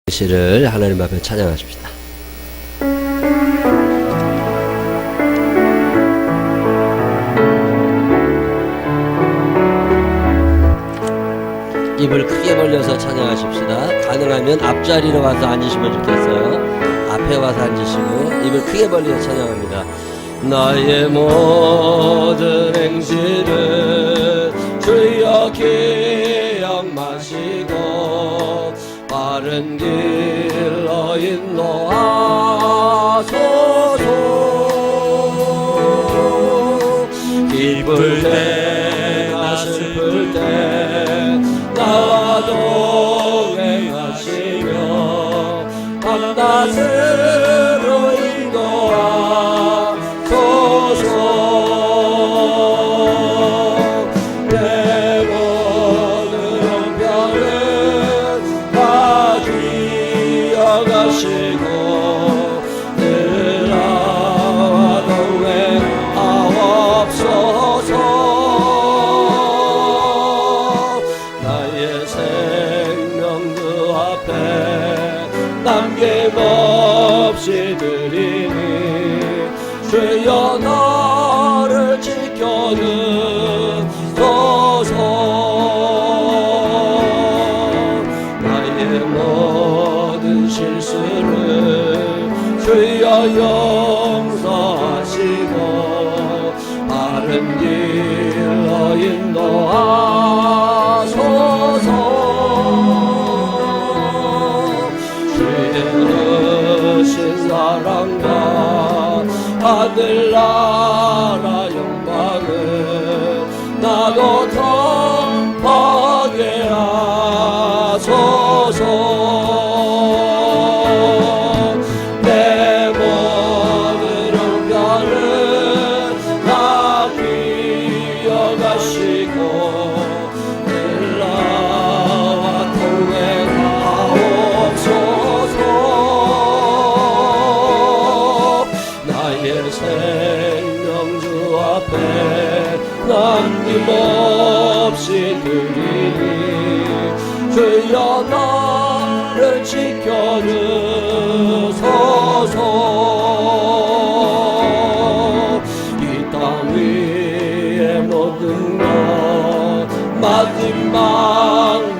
시를 하나님 앞에 찬양하십시다. 입을 크게 벌려서 찬양하십시다. 가능하면 앞자리로 가서 앉으시면 좋겠어요. 앞에 와서 앉으시고 입을 크게 벌려서 찬양합니다. 나의 모든 행실을 주여 기억하시고 바른 길로 인도하소서. 기쁠 때나 슬플 때 나와 동행하시며 밤낮으로 인도하소서. 내 모든 형편을 다 기억하시고 늘 나와 동행하옵소서. 남김없이 드리니 주여 너를 지켜주소서. 나의 모든 실수를 주여 용서하시고 바른 길로 인도하소서. 사랑과 하늘나라 영광을 나도 덮하게 하소서. 내 모든 형편을 다 기억하시고 늘 나와 동행하옵소서. 생명주 앞에 남김없이 드리니 주여 나를 지켜주소서. 이 땅 위의 모든 것 마지막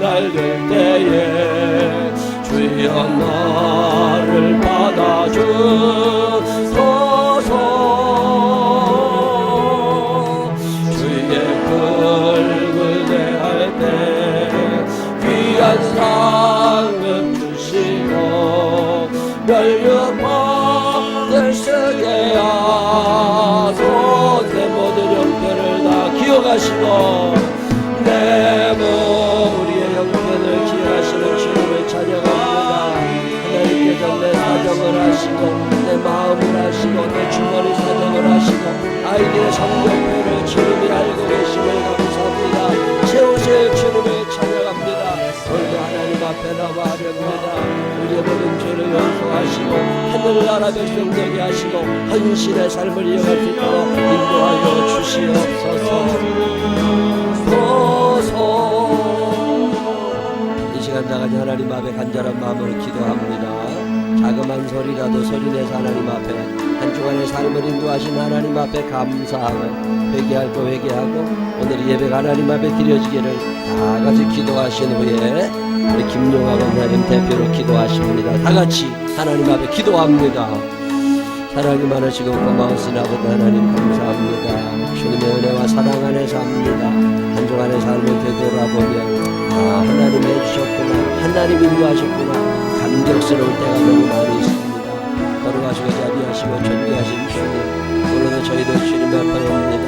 날 될 때에 주여 나를 받아주소서. 주의 흙을 대할 때 귀한 상급 주시고 멸류관을 쓰게 하소서. 내 모든 형편을 다 기억하시고 내 우리의 형편을 기억하시는 주님을 찬양합니다. 하나님께서 내 사정을 하시고 내 마음을 하시고 내 주머니 사정을 하시고 아이들의 성경표를 주님이 알고 계심을 감사합니다. 세우실 주님을 찬양합니다. 오늘도 하나님 앞에 나와 아뢰옵니다. 우리의 모든 죄를 용서하시고 하늘나라 백성 되게 하시고 헌신의 삶을 이어갈 수 있도록 인도하여 주시옵소서. 이 시간 나가지 하나님 앞에 간절한 마음으로 기도합니다. 자그만 소리라도 소리내서 하나님 앞에 한 주간의 삶을 인도하신 하나님 앞에 감사하고 회개할 거 회개하고 오늘 예배가 하나님 앞에 드려지기를 다 같이 기도하신 후에 우리 김용학 원사님 대표로 기도하십니다. 다 같이 하나님 앞에 기도합니다. 사랑이 많으시고 고마우신 아버지 하나님 감사합니다. 주님의 은혜와 사랑 안에 삽니다. 한 주간의 삶을 되돌아보면 하나님 해주셨구나, 하나님 인도하셨구나, 감격스러울 때가 너무 많이 있습니다. 걸어가시고 자비하시고 존귀하신 주님, 오늘도 저희들 주님 앞에 옵니다.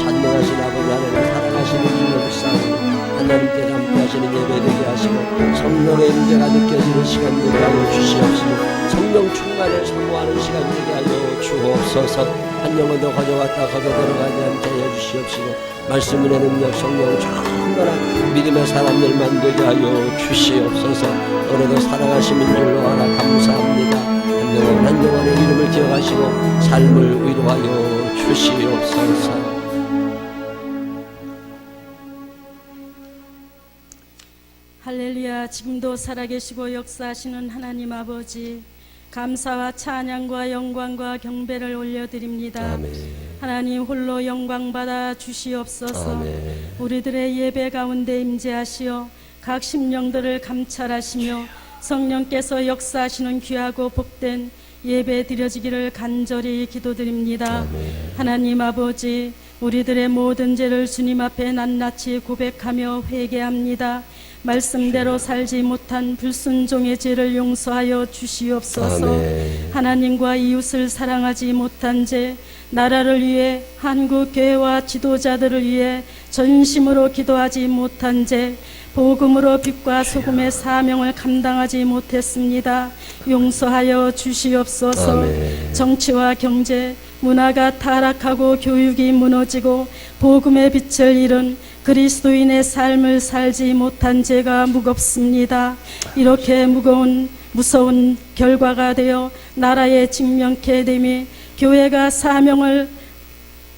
찬송하신 아버지 하나님, 사랑하시는 주님을 싸우고 하나님께서 함께하시는 예배 되게 하시고 성령의 임재가 느껴지는 시간 되게 하여 주시옵시고 성령 충만을 사모하는 시간 되게 하여 주옵소서. 한 영혼 더 가져왔다 거저 들어가지 않게 하여 주시옵시고 말씀의 능력 성령 충만한 믿음의 사람들만 되게 하여 주시옵소서. 오늘도 살아가시는 줄로 알아 감사합니다. 한 영혼의 이름을 기억하시고 삶을 위로하여 주시옵소서. 할렐루야. 주시다가 지금도 살아계시고 역사하시는 하나님 아버지, 감사와 찬양과 영광과 경배를 올려드립니다. 아멘. 하나님 홀로 영광받아 주시옵소서. 아멘. 우리들의 예배 가운데 임재하시어 각 심령들을 감찰하시며 성령께서 역사하시는 귀하고 복된 예배 드려지기를 간절히 기도드립니다. 아멘. 하나님 아버지, 우리들의 모든 죄를 주님 앞에 낱낱이 고백하며 회개합니다. 말씀대로 살지 못한 불순종의 죄를 용서하여 주시옵소서. 아멘. 하나님과 이웃을 사랑하지 못한 죄, 나라를 위해 한국 교회와 지도자들을 위해 전심으로 기도하지 못한 죄, 복음으로 빛과 소금의 사명을 감당하지 못했습니다. 용서하여 주시옵소서. 아멘. 정치와 경제, 문화가 타락하고 교육이 무너지고 복음의 빛을 잃은 그리스도인의 삶을 살지 못한 죄가 무겁습니다. 이렇게 무서운 결과가 되어 나라에 직면케 됨이 교회가 사명을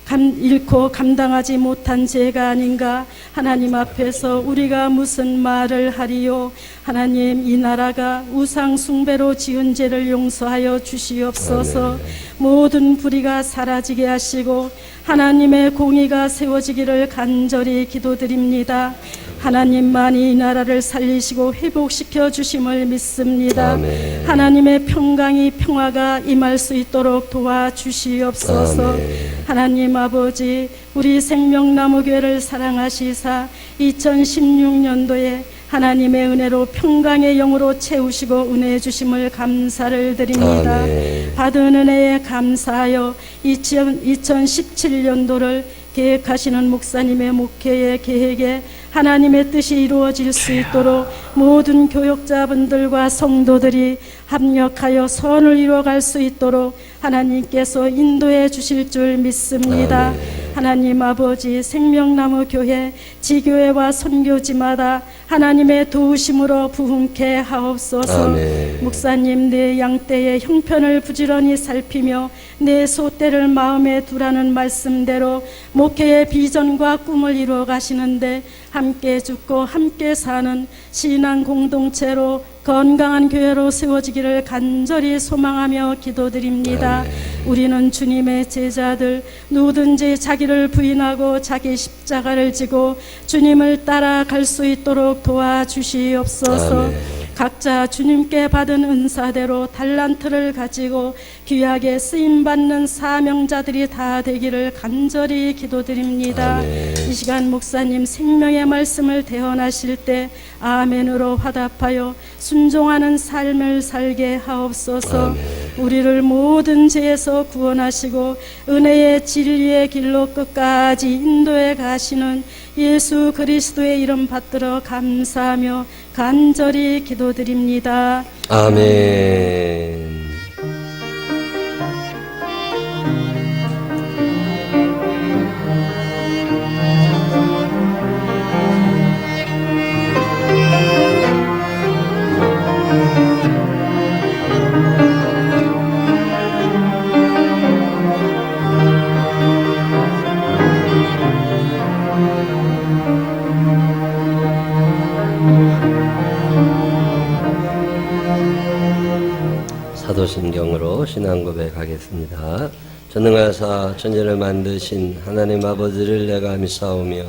잃고 감당하지 못한 죄가 아닌가. 하나님 앞에서 우리가 무슨 말을 하리요. 하나님, 이 나라가 우상 숭배로 지은 죄를 용서하여 주시옵소서. 아멘. 모든 불의가 사라지게 하시고 하나님의 공의가 세워지기를 간절히 기도드립니다. 하나님만이 이 나라를 살리시고 회복시켜 주심을 믿습니다. 아멘. 하나님의 평화가 임할 수 있도록 도와주시옵소서. 아멘. 하나님 아버지, 우리 생명나무교회를 사랑하시사 2016년도에 하나님의 은혜로 평강의 영으로 채우시고 은혜 주심을 감사를 드립니다. 아멘. 받은 은혜에 감사하여 2017년도를 계획하시는 목사님의 목회의 계획에 하나님의 뜻이 이루어질 수 있도록 모든 교역자분들과 성도들이 합력하여 선을 이루어갈 수 있도록 하나님께서 인도해 주실 줄 믿습니다. 아멘. 하나님 아버지, 생명나무 교회 지교회와 선교지마다 하나님의 도우심으로 부흥케 하옵소서. 아멘. 목사님, 내 양떼의 형편을 부지런히 살피며 내 소떼를 마음에 두라는 말씀대로 목회의 비전과 꿈을 이루어 가시는데 함께 죽고 함께 사는 신앙 공동체로 건강한 교회로 세워지기를 간절히 소망하며 기도드립니다. 아멘. 우리는 주님의 제자들, 누구든지 자기를 부인하고 자기 십자가를 지고 주님을 따라갈 수 있도록 도와주시옵소서. 아멘. 각자 주님께 받은 은사대로 달란트를 가지고 귀하게 쓰임받는 사명자들이 다 되기를 간절히 기도드립니다. 아멘. 이 시간 목사님 생명의 말씀을 대언하실 때 아멘으로 화답하여 순종하는 삶을 살게 하옵소서. 아멘. 우리를 모든 죄에서 구원하시고 은혜의 진리의 길로 끝까지 인도해 가시는 예수 그리스도의 이름 받들어 감사하며 간절히 기도드립니다. 아멘. 사도신경으로 신앙 고백하겠습니다. 전능하사 천지를 만드신 하나님 아버지를 내가 믿사오며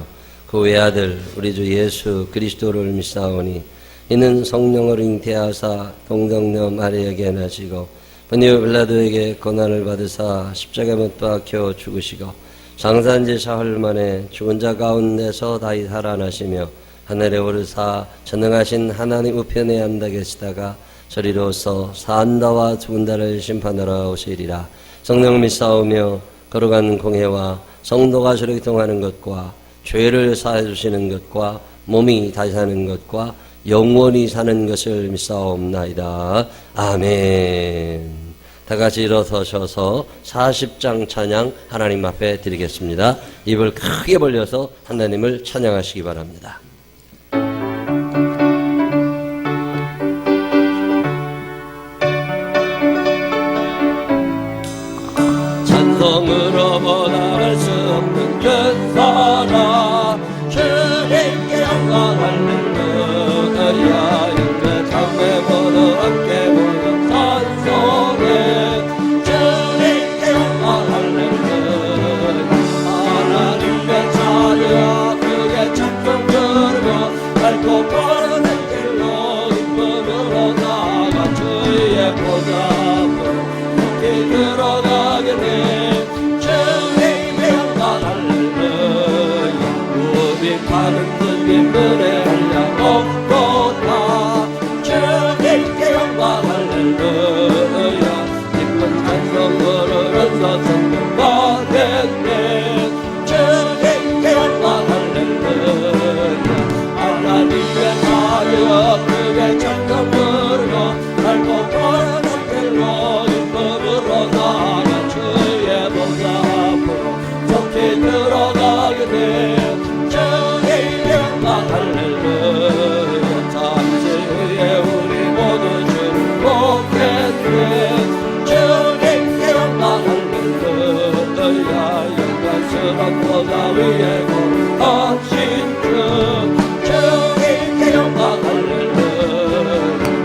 그 외아들 우리 주 예수 그리스도를 믿사오니 이는 성령을 잉태하사 동정녀 마리아에게 나시고 본디오 빌라도에게 고난을 받으사 십자가에 못 박혀 죽으시고 장사한지 사흘 만에 죽은 자 가운데서 다시 살아나시며 하늘에 오르사 전능하신 하나님 우편에 앉아 계시다가 저리로서 산다와 죽은 자를 심판하러 오시리라. 성령 믿사오며 거룩한 공회와 성도가 저렇게 통하는 것과 죄를 사해 주시는 것과 몸이 다시 사는 것과 영원히 사는 것을 믿사옵나이다. 아멘. 다 같이 일어서셔서 40장 찬양 하나님 앞에 드리겠습니다. 입을 크게 벌려서 하나님을 찬양하시기 바랍니다. 찬송으로 보답할 수 없는 그 사랑 주님께 영광 할렐루야. 보좌 높이 들어가게 돼 주님의 영광 할렐루야 우리 가는 주님 은혜 한량없도다 주님의 영광 할렐루야 기쁜 찬송으로 연사선 받겠네 주님의 영광 할렐루야 하나님의 자녀 그의 천국으로 밝고 뻔한 길로 기쁨으로 나아가 주의 보좌 앞으로 속히 들어가게 돼 주님의 영광 할렐루야 잠시 후에 우리 모두 주를 보겠네 주님의 영광 할렐루야 영광스러운 보좌 위에 거하신 주 주님의 영광 할렐루야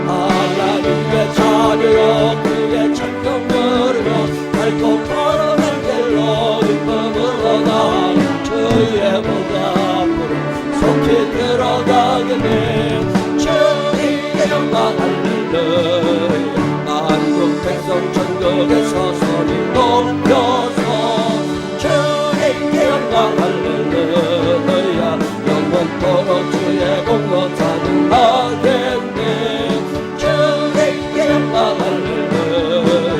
하나님의 자녀여 그의 천국으로 밝고 뻔한 길로 기쁨으로 나아가 주의 보좌 앞으로 속히 들어가게 돼 주님의 영광 할렐루야 만국 백성 천국에서 소리 높여서 주님의 영광 할렐루야 영원토록 주의 공로 찬양하겠네 주님의 영광 할렐루야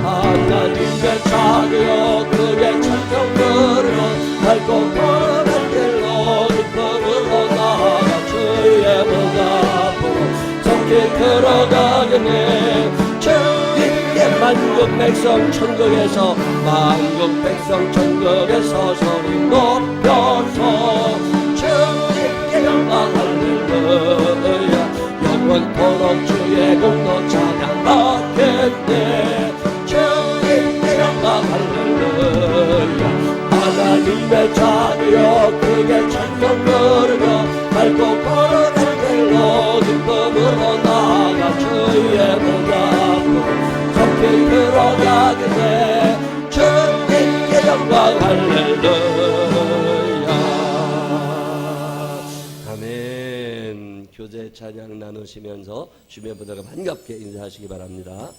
하나님의 자녀여 그의 천국으로 밝고 뻔한 길로 기쁨으로 나아가 주의 보좌 앞으로 속히 들어가겠네 주님의 만국 백성 천국에서 만국 백성 천국에서 소리 높여서 주님께 영광 할렐루야 영원토록 주의 공로 찬양하겠네 주님께 영광 할렐루야 하나님의 자녀여 그의 천국으로 밝고 뻔한 길로 기쁨으로 나아가 주의 보좌 앞으로 속히 들어가게 돼 주님께 영광 할렐루야 아멘. 교제 찬양 나누시면서 주변 분들과 반갑게 인사하시기 바랍니다.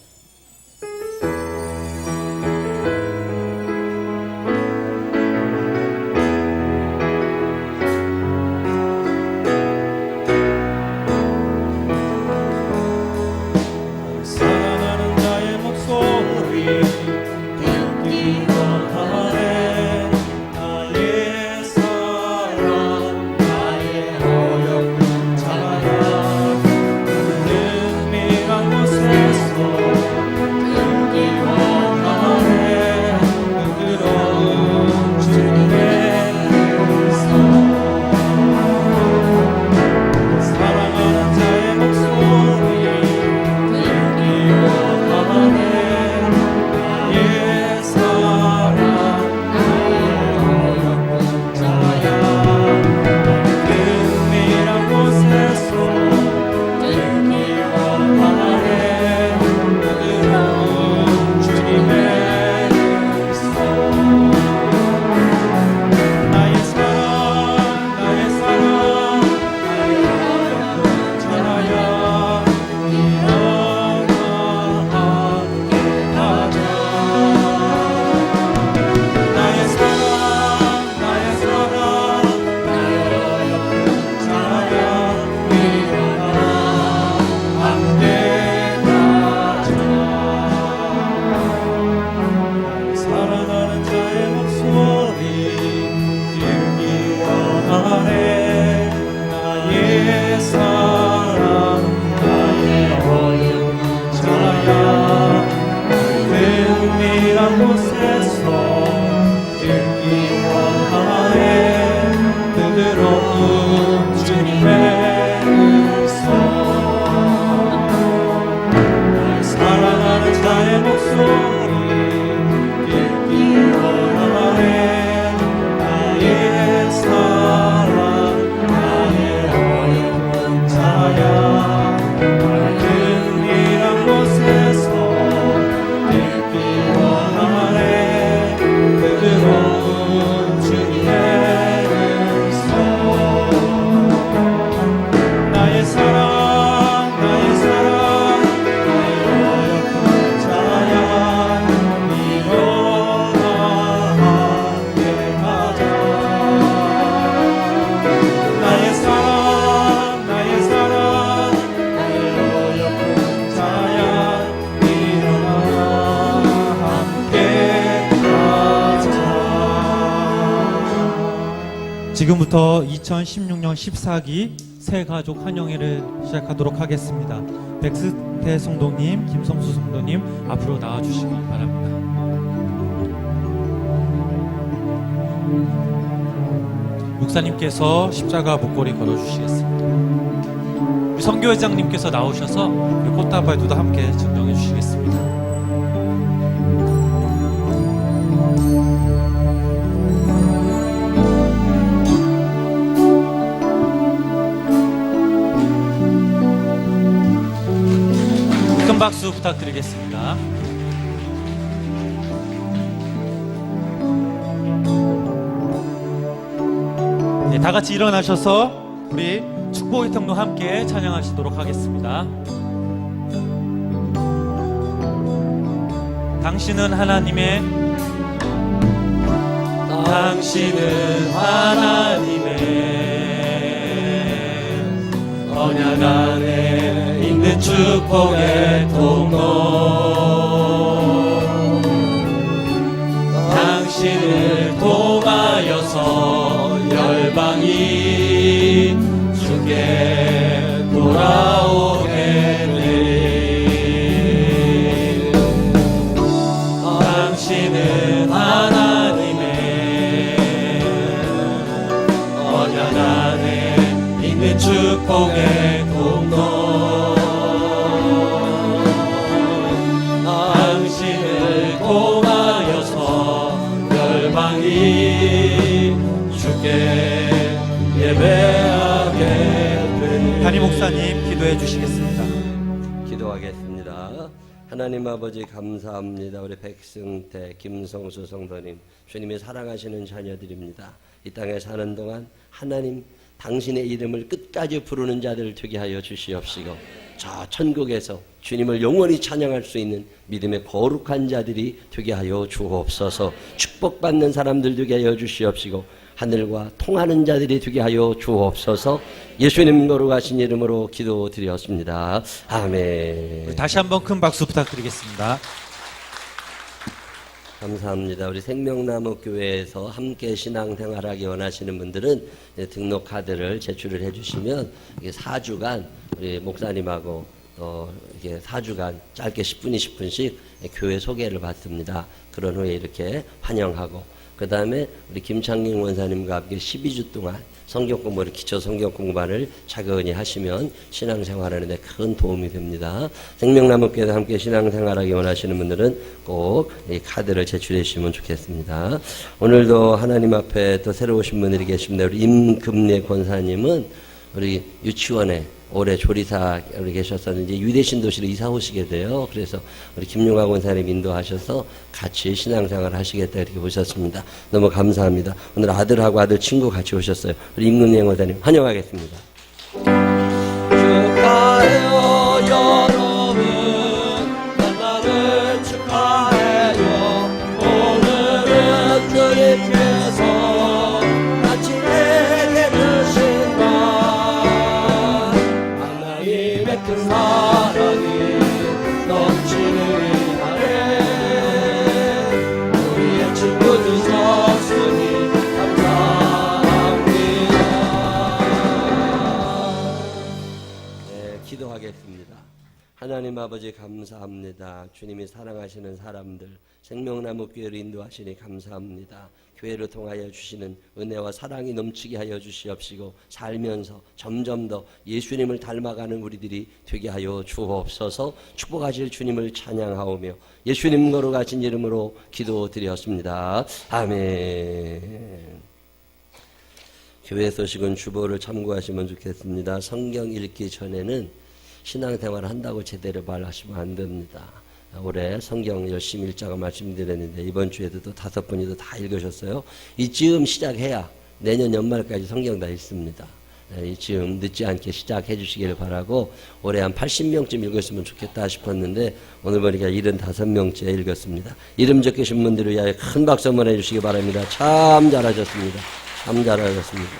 지금부터 2016년 14기 새가족 환영회를 시작하도록 하겠습니다. 백스태 성도님, 김성수 성도님 앞으로 나와주시기 바랍니다. 목사님께서 십자가 목걸이 걸어주시겠습니다. 우리 선교회장님께서 나오셔서 우리 꽃다발도 함께 증정해 주시겠습니다. 큰 박수 부탁드리겠습니다. 네, 다 같이 일어나셔서 우리 축복의 통로 함께 찬양하시도록 하겠습니다. 당신은 하나님의 언약 안에 있는 축복의 통로, 당신을 통하여서 열방이 주께 돌아오게 되리. 당신은 하나님의 언약 안에 있는 축복의 통로, 당신을 통하여서 열방이 주께 예배하게 되리. 담임 목사님 기도해 주시겠습니다. 기도하겠습니다. 하나님 아버지 감사합니다. 우리 백승태, 김성수 성도님, 주님이 사랑하시는 자녀들입니다. 이 땅에 사는 동안 하나님 당신의 이름을 끝까지 부르는 자들 되게 하여 주시옵시고, 저 천국에서 주님을 영원히 찬양할 수 있는 믿음의 거룩한 자들이 되게 하여 주옵소서. 축복받는 사람들 되게 하여 주시옵시고, 하늘과 통하는 자들이 되게 하여 주옵소서. 예수님 거룩하신 이름으로 기도드렸습니다. 아멘. 다시 한번 큰 박수 부탁드리겠습니다. 감사합니다. 우리 생명나무 교회에서 함께 신앙생활하기 원하시는 분들은 등록 카드를 제출을 해주시면 4주간 우리 목사님하고 또 이렇게 4주간 짧게 10분, 20분씩 교회 소개를 받습니다. 그런 후에 이렇게 환영하고, 그 다음에 우리 김창경 원사님과 함께 12주 동안 성경 공부를, 기초 성경 공부를 차근히 하시면 신앙생활하는 데 큰 도움이 됩니다. 생명나무교회에서 함께 신앙생활하기 원하시는 분들은 꼭 이 카드를 제출해 주시면 좋겠습니다. 오늘도 하나님 앞에 또 새로 오신 분들이 계십니다. 우리 임금래 권사님은 우리 유치원에 올해 조리사 우리 계셨었는데 유대신 도시로 이사 오시게 돼요. 그래서 우리 김용화 권사님 인도하셔서 같이 신앙생활 하시겠다 이렇게 오셨습니다. 너무 감사합니다. 오늘 아들하고 아들 친구 같이 오셨어요. 우리 임금래 권사님 환영하겠습니다. 축하해요 여러분, 만남을 축하해요. 오늘은 주님께서 같이 내게 주신 날, 하나님의 큰 사랑이 넘치는 날에 우리의 친구 주셨으니 감사합니다. 네, 기도하겠습니다. 하나님 아버지 감사합니다. 주님이 사랑하시는 사람들, 생명나무 교회를 인도하시니 감사합니다. 교회를 통하여 주시는 은혜와 사랑이 넘치게 하여 주시옵시고, 살면서 점점 더 예수님을 닮아가는 우리들이 되게 하여 주옵소서. 축복하실 주님을 찬양하오며 예수님 거룩하신 이름으로 기도드렸습니다. 아멘. 교회 소식은 주보를 참고하시면 좋겠습니다. 성경 읽기 전에는 신앙생활을 한다고 제대로 말하시면 안 됩니다. 올해 성경 열심히 읽자고 말씀드렸는데 이번 주에도 또 5분이 다 읽으셨어요. 이쯤 시작해야 내년 연말까지 성경 다 읽습니다. 이쯤 늦지 않게 시작해 주시길 바라고, 올해 한 80명쯤 읽었으면 좋겠다 싶었는데 오늘 보니까 75명째 읽었습니다. 이름 적으신 분들을 위하여 큰 박수 한번 해주시기 바랍니다. 참 잘하셨습니다. 참 잘하셨습니다.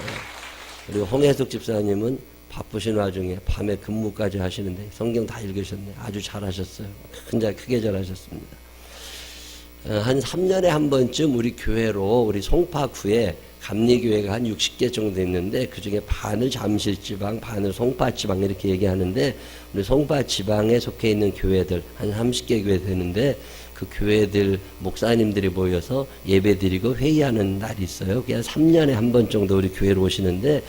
그리고 홍혜숙 집사님은 바쁘신 와중에 밤에 근무까지 하시는데 성경 다 읽으셨네. 아주 잘하셨어요. 크게 잘하셨습니다. 한 3년에 한 번쯤 우리 교회로 우리 송파구에 감리교회가 한 60개 정도 있는데 그중에 반을 잠실지방, 반을 송파지방 이렇게 얘기하는데 우리 송파지방에 속해 있는 교회들 한 30개 교회 되는데 그 교회들 목사님들이 모여서 예배드리고 회의하는 날이 있어요. 그냥 3년에 한 번 정도 우리 교회로 오시는데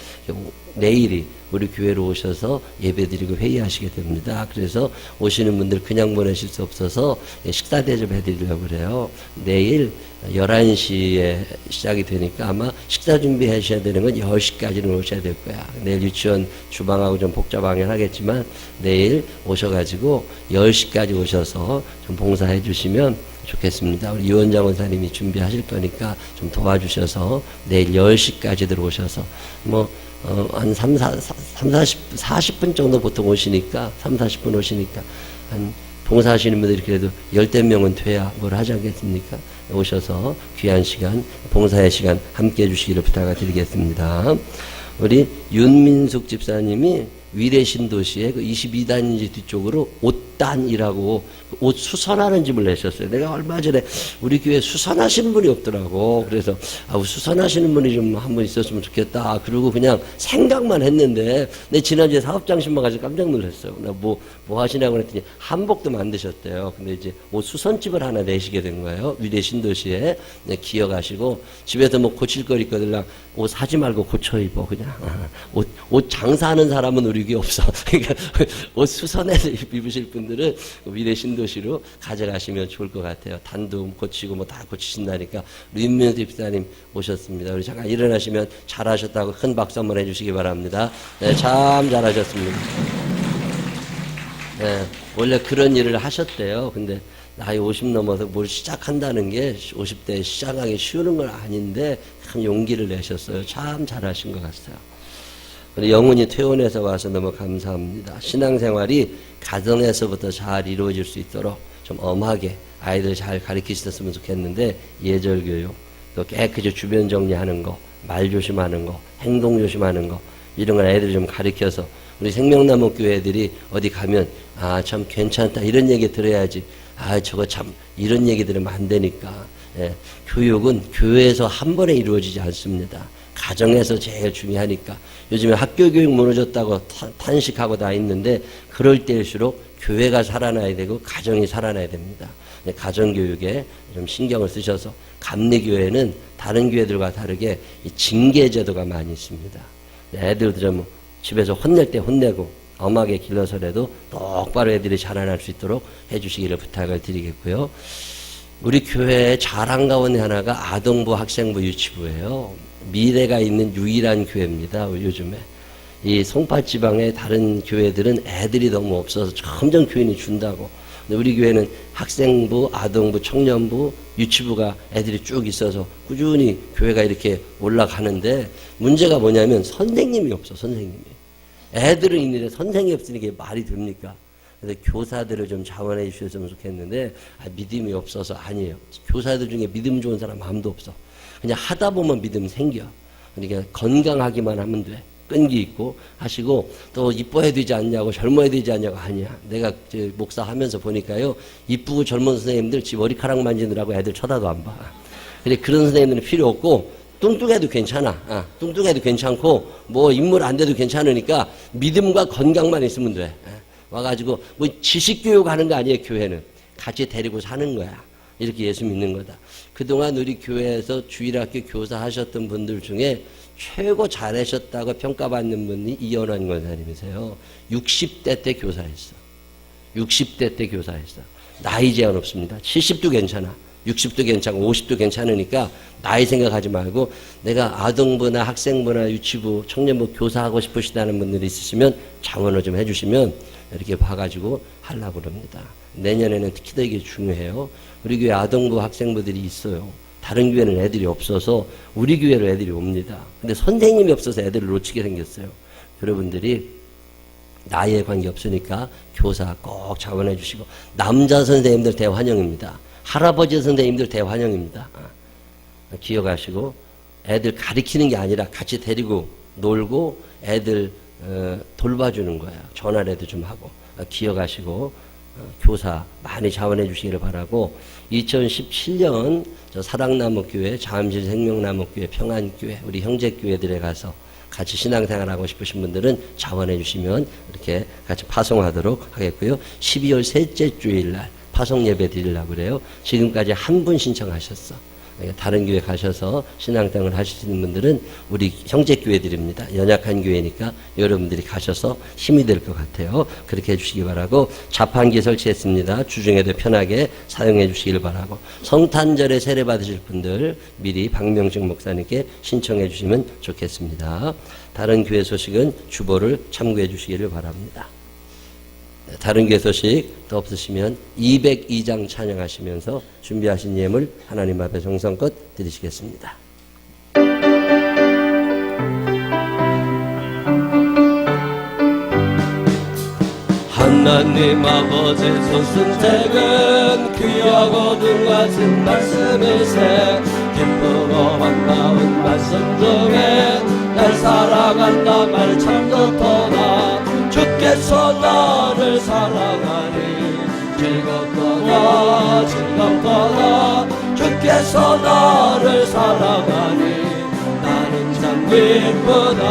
내일이 우리 교회로 오셔서 예배드리고 회의하시게 됩니다. 그래서 오시는 분들 그냥 보내실 수 없어서 식사 대접해 드리려고 그래요. 내일 11시에 시작이 되니까 아마 식사 준비하셔야 되는 건 10시까지는 오셔야 될 거야. 내일 유치원 주방하고 좀 복잡하긴 하겠지만 내일 오셔가지고 10시까지 오셔서 좀 봉사해 주시면 좋겠습니다. 우리 유원장 원사님이 준비하실 거니까 좀 도와주셔서 내일 10시까지 들어오셔서 한 40분 정도 보통 오시니까 40분 오시니까 한 봉사하시는 분들이 그래도 10명은 돼야 뭘 하지 않겠습니까? 오셔서 귀한 시간, 봉사의 시간 함께 해주시기를 부탁드리겠습니다. 우리 윤민숙 집사님이 위례신도시에 그 22단지 뒤쪽으로 옷단이라고 옷 수선하는 집을 내셨어요. 내가 얼마 전에 우리 교회에 수선하시는 분이 없더라고. 그래서 수선하시는 분이 좀 한 분 있었으면 좋겠다. 그리고 그냥 생각만 했는데 내 지난주에 사업장신만 가지고 깜짝 놀랐어요. 나 뭐 하시냐고 그랬더니 한복도 만드셨대요. 근데 이제 옷 수선집을 하나 내시게 된 거예요. 위례신도시에. 네, 기억하시고 집에서 뭐 고칠 거 있거든. 옷 사지 말고 고쳐 입어 그냥. 옷 장사하는 사람은 우리 교회 없어. 그러니까 옷 수선해서 입으실 분들은 위례신도시로 가져가시면 좋을 것 같아요. 단도 고치고 뭐 다 고치신다니까. 윤민수 집사님 오셨습니다. 우리 잠깐 일어나시면 잘하셨다고 큰 박수 한번 해주시기 바랍니다. 네, 참 잘하셨습니다. 네, 원래 그런 일을 하셨대요. 근데 나이 50 넘어서 뭘 시작한다는 게 50대에 시작하기 쉬운 건 아닌데 참 용기를 내셨어요. 참 잘하신 것 같아요. 우리 영훈이 퇴원해서 와서 너무 감사합니다. 신앙생활이 가정에서부터 잘 이루어질 수 있도록 좀 엄하게 아이들 잘 가르치셨으면 좋겠는데 예절교육, 또 깨끗이 주변 정리하는 거, 말 조심하는 거, 행동 조심하는 거 이런 걸 애들 좀 가르쳐서 우리 생명나무 교회들이 어디 가면 참 괜찮다 이런 얘기 들어야지 저거 참 이런 얘기 들으면 안 되니까. 예, 교육은 교회에서 한 번에 이루어지지 않습니다. 가정에서 제일 중요하니까. 요즘에 학교 교육 무너졌다고 탄식하고 다 있는데 그럴 때일수록 교회가 살아나야 되고 가정이 살아나야 됩니다. 가정교육에 좀 신경을 쓰셔서 감리교회는 다른 교회들과 다르게 징계제도가 많이 있습니다. 애들도 좀 집에서 혼낼 때 혼내고 엄하게 길러서라도 똑바로 애들이 자라날 수 있도록 해주시기를 부탁을 드리겠고요. 우리 교회의 자랑 가운데 하나가 아동부, 학생부, 유치부예요. 미래가 있는 유일한 교회입니다. 요즘에 이 송파지방의 다른 교회들은 애들이 너무 없어서 점점 교인이 준다고. 근데 우리 교회는 학생부, 아동부, 청년부, 유치부가 애들이 쭉 있어서 꾸준히 교회가 이렇게 올라가는데 문제가 뭐냐면 선생님이 없어. 선생님이. 애들은 있는데 선생님이 없으니 이게 말이 됩니까? 그래서 교사들을 좀 자원해 주셨으면 좋겠는데 믿음이 없어서 아니에요. 교사들 중에 믿음 좋은 사람 아무도 없어. 그냥 하다 보면 믿음 생겨. 그러니까 건강하기만 하면 돼. 끈기 있고 하시고 또 이뻐야 되지 않냐고 젊어야 되지 않냐고 아니야. 내가 목사 하면서 보니까요. 이쁘고 젊은 선생님들 지 머리카락 만지느라고 애들 쳐다도 안 봐. 근데 그런 선생님들은 필요 없고 뚱뚱해도 괜찮아. 뚱뚱해도 괜찮고 뭐 인물 안 돼도 괜찮으니까 믿음과 건강만 있으면 돼. 와가지고 뭐 지식교육 하는 거 아니에요. 교회는 같이 데리고 사는 거야. 이렇게 예수 믿는 거다. 그동안 우리 교회에서 주일학교 교사 하셨던 분들 중에 최고 잘하셨다고 평가받는 분이 이현환 권사님이세요. 60대 때 교사했어. 60대 때 교사했어. 나이 제한 없습니다. 70도 괜찮아. 60도 괜찮고 50도 괜찮으니까 나이 생각하지 말고 내가 아동부나 학생부나 유치부, 청년부 교사하고 싶으시다는 분들이 있으시면 자원을 좀 해주시면 이렇게 봐가지고 하려고 그럽니다. 내년에는 특히 더 이게 중요해요. 우리 교회 아동부 학생부들이 있어요. 다른 교회는 애들이 없어서 우리 교회로 애들이 옵니다. 근데 선생님이 없어서 애들을 놓치게 생겼어요. 여러분들이 나이에 관계없으니까 교사 꼭 자원해 주시고 남자 선생님들 대환영입니다. 할아버지 선생님들 대환영입니다. 기억하시고 애들 가리키는 게 아니라 같이 데리고 놀고 애들 돌봐주는 거예요. 전화라도 좀 하고 기억하시고 교사 많이 자원해 주시기를 바라고 2017년 저 사랑나무교회, 잠실 생명나무교회, 평안교회 우리 형제교회들에 가서 같이 신앙생활 하고 싶으신 분들은 자원해 주시면 이렇게 같이 파송하도록 하겠고요. 12월 셋째 주일날 파송 예배 드리려고 그래요. 지금까지 한 분 신청하셨어. 다른 교회 가셔서 신앙생활 하시는 분들은 우리 형제교회들입니다. 연약한 교회니까 여러분들이 가셔서 힘이 될 것 같아요. 그렇게 해주시기 바라고 자판기 설치했습니다. 주중에도 편하게 사용해 주시길 바라고 성탄절에 세례 받으실 분들 미리 박명식 목사님께 신청해 주시면 좋겠습니다. 다른 교회 소식은 주보를 참고해 주시기를 바랍니다. 다른 교회 소식 더 없으시면 202장 찬양하시면서 준비하신 예물 하나님 앞에 정성껏 드리시겠습니다. 하나님 아버지 손선택은 귀하고 등 같은 말씀이세 기쁘고 반가운 말씀 중에 날 사랑한다 말 참 좋도다 주께서 나를 사랑하니 즐겁도다 즐겁도다 주께서 나를 사랑하니 나는 참 기쁘다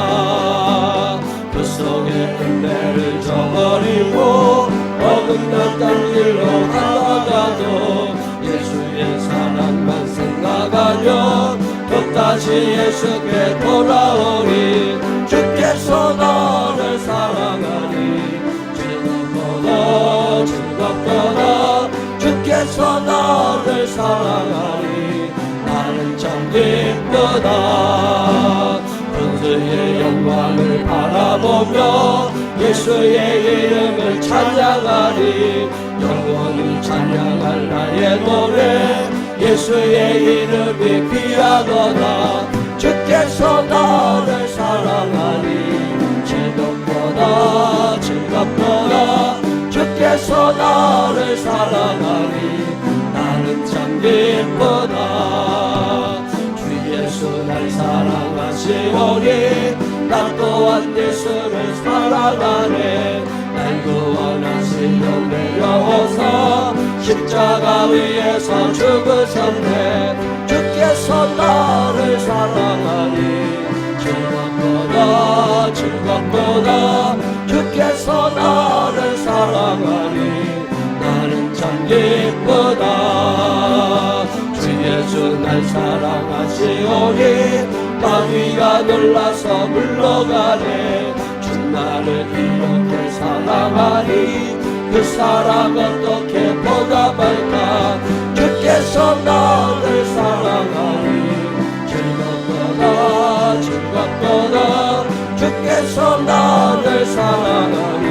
그 속에 은혜를 저버리고 어긋났던 길로 가다가도 예수의 사랑만 생각하며 또다시 예수께 돌아오니 주께서 나를 사랑하니 즐겁도다 즐겁도다 주께서 나를 사랑하니 나는 참 기쁘다 분수의 영광을 바라보며 예수의 이름을 찬양하리 영원히 찬양할 나의 노래 예수의 이름이 귀하도다 주께서 나를 사랑하니 즐겁도다 즐겁도다 주께서 나를 사랑하니 나는 참 기쁘다 주 예수 날 사랑하시오니 나 또한 예수를 사랑하네 날 구원하시려 내려오사 십자가 위에서 죽으셨네 주께서 나를 사랑하니 즐겁도다 즐겁도다 주께서 나를 사랑하니 나는 참 기쁘다 주 예수 날 사랑하시오니 마귀가 놀라서 물러가네 주 나를 이렇게 사랑하니 그 사랑 어떻게 보답할까 주께서 나를 사랑하니 즐겁도다 즐겁도다 주께서 나를 사랑하니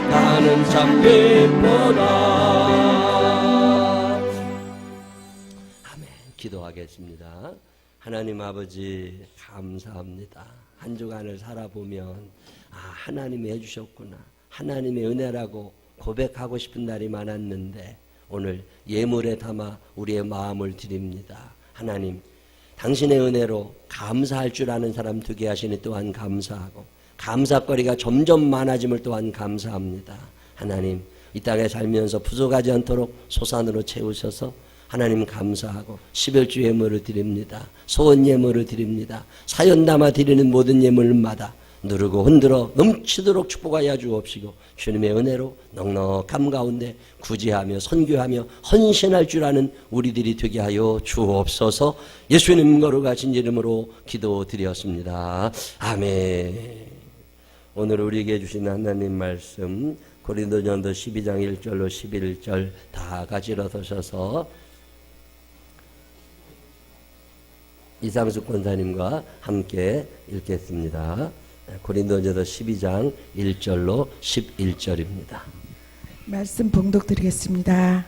나는 참 기쁘다 아멘. 기도하겠습니다. 하나님 아버지 감사합니다. 한 주간을 살아보면 하나님이 해주셨구나 하나님의 은혜라고 고백하고 싶은 날이 많았는데 오늘 예물에 담아 우리의 마음을 드립니다. 하나님 당신의 은혜로 감사할 줄 아는 사람 되게 하시니 또한 감사하고 감사거리가 점점 많아짐을 또한 감사합니다. 하나님 이 땅에 살면서 부족하지 않도록 소산으로 채우셔서 하나님 감사하고 11주 예물을 드립니다. 소원 예물을 드립니다. 사연 담아 드리는 모든 예물마다 누르고 흔들어 넘치도록 축복하여 주옵시고 주님의 은혜로 넉넉함 가운데 구제하며 선교하며 헌신할 줄 아는 우리들이 되게 하여 주옵소서. 예수님 거룩하신 이름으로 기도드렸습니다. 아멘. 오늘 우리에게 주신 하나님 말씀 고린도전서 12장 1절로 11절 다 같이 일어서셔서 이상숙 권사님과 함께 읽겠습니다. 고린도전서 12장 1절로 11절입니다. 말씀 봉독드리겠습니다.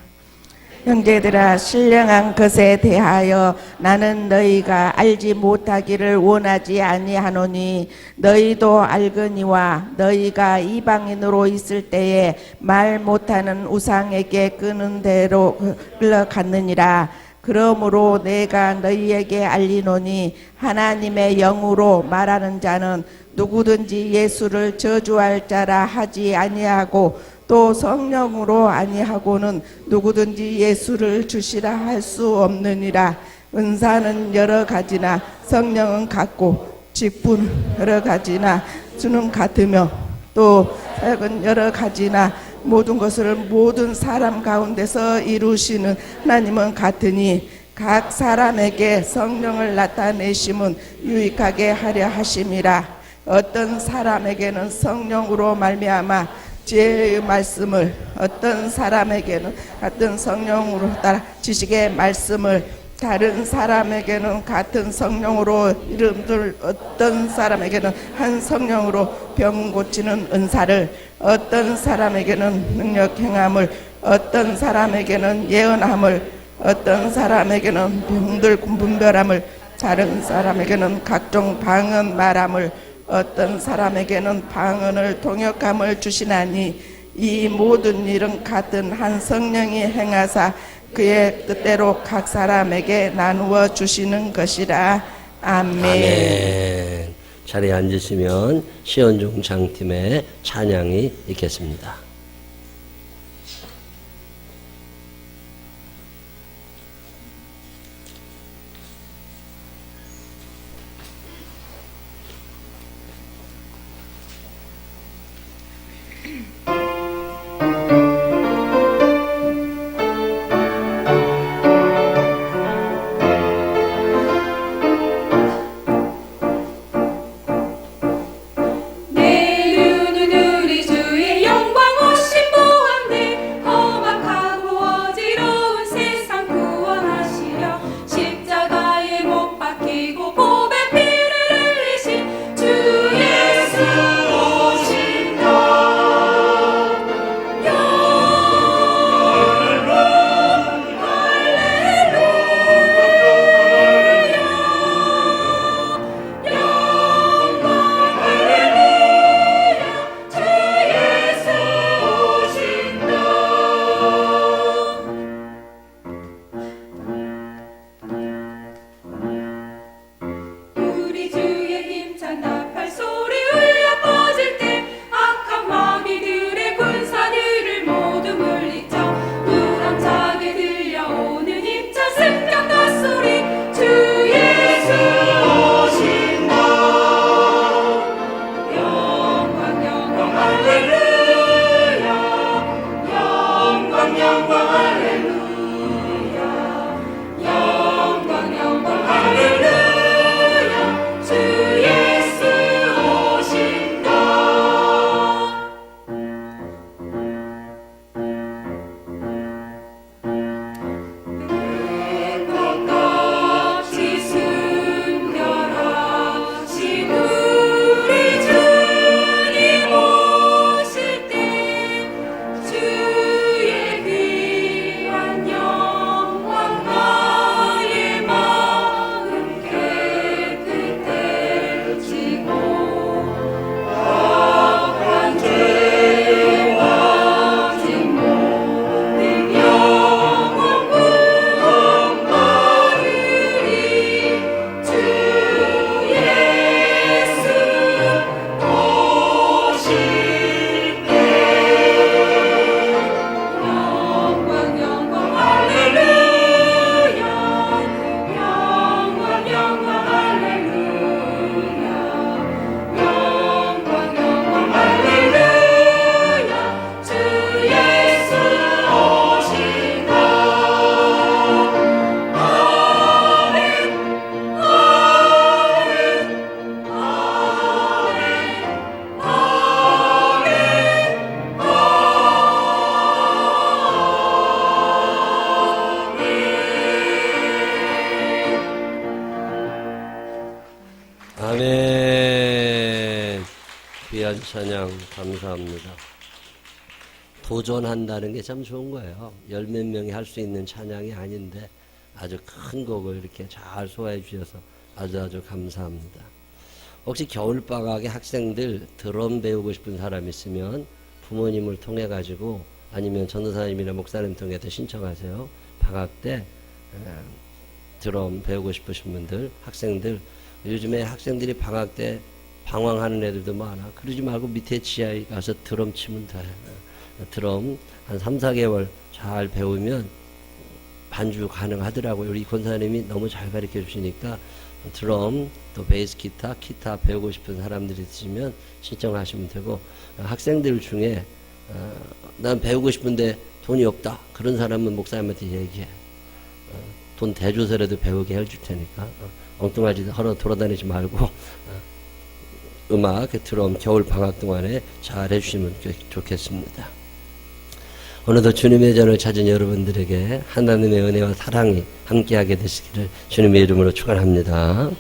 형제들아 신령한 것에 대하여 나는 너희가 알지 못하기를 원하지 아니하노니 너희도 알거니와 너희가 이방인으로 있을 때에 말 못하는 우상에게 끄는 대로 흘러갔느니라. 그러므로 내가 너희에게 알리노니 하나님의 영으로 말하는 자는 누구든지 예수를 저주할 자라 하지 아니하고 또 성령으로 아니하고는 누구든지 예수를 주시라 할 수 없느니라. 은사는 여러 가지나 성령은 같고 직분 여러 가지나 주는 같으며 또 사역은 여러 가지나 모든 것을 모든 사람 가운데서 이루시는 하나님은 같으니 각 사람에게 성령을 나타내심은 유익하게 하려 하심이라. 어떤 사람에게는 성령으로 말미암아 지혜의 말씀을, 어떤 사람에게는 같은 성령으로 따라 지식의 말씀을, 다른 사람에게는 같은 성령으로 이름들, 어떤 사람에게는 한 성령으로 병 고치는 은사를, 어떤 사람에게는 능력 행함을, 어떤 사람에게는 예언함을, 어떤 사람에게는 병들 분별함을, 다른 사람에게는 각종 방언 말함을, 어떤 사람에게는 방언을 통역함을 주시나니 이 모든 일은 같은 한 성령이 행하사 그의 뜻대로 각 사람에게 나누어 주시는 것이라. 아멘. 아멘. 자리에 앉으시면 시온종 장팀의 찬양이 있겠습니다. 내 눈은 우리 주의 영광 오신 보암대 험악하고 어지러운 세상 구원하시려 십자가에 못 박히고 보배 피를 흘리신 주 예수 오신다. 우리 주의 힘찬 나팔 소리 울려 퍼질 때 악한 마귀들의 군사들을 모두 물리쳐 우렁차게 들려오는 힘찬 승격가 소리 주 예수 오신다. 영광 영광 할렐루야. 영광 영광 할렐루야. 영광 영광 할렐루야. 주 예수 오신다. 끝없이 순결하신 우리 주님 오실 때 주의 귀한 영광 나의 마음 깨끗해지고 악한 죄와 진 모든 영혼 구원받으리. 주 예수 오실 때 영광 영광 할렐루야. 영광 영광 할렐루야. 영광 영광 할렐루야. 주 예수 오신다. 아멘 아멘 아멘. 귀한 찬양 감사합니다. 도전한다는 게 참 좋은 거예요. 열 몇 명이 할 수 있는 찬양이 아닌데 아주 큰 곡을 이렇게 잘 소화해 주셔서 아주 감사합니다. 혹시 겨울방학에 학생들 드럼 배우고 싶은 사람 있으면 부모님을 통해 가지고 아니면 전도사님이나 목사님 통해서 신청하세요. 방학 때 드럼 배우고 싶으신 분들, 학생들, 요즘에 학생들이 방학 때 방황하는 애들도 많아. 그러지 말고 밑에 지하에 가서 드럼 치면 돼. 드럼 한 3, 4개월 잘 배우면 반주 가능하더라고요. 우리 권사님이 너무 잘 가르쳐 주시니까 드럼 또 베이스 기타 배우고 싶은 사람들이 있으시면 신청하시면 되고, 학생들 중에 난 배우고 싶은데 돈이 없다 그런 사람은 목사님한테 얘기해. 돈 대줘서라도 배우게 해줄 테니까 엉뚱하지 하러 돌아다니지 말고 음악 드럼 겨울 방학 동안에 잘 해주시면 좋겠습니다. 오늘도 주님의 전을 찾은 여러분들에게 하나님의 은혜와 사랑이 함께하게 되시기를 주님의 이름으로 축원합니다.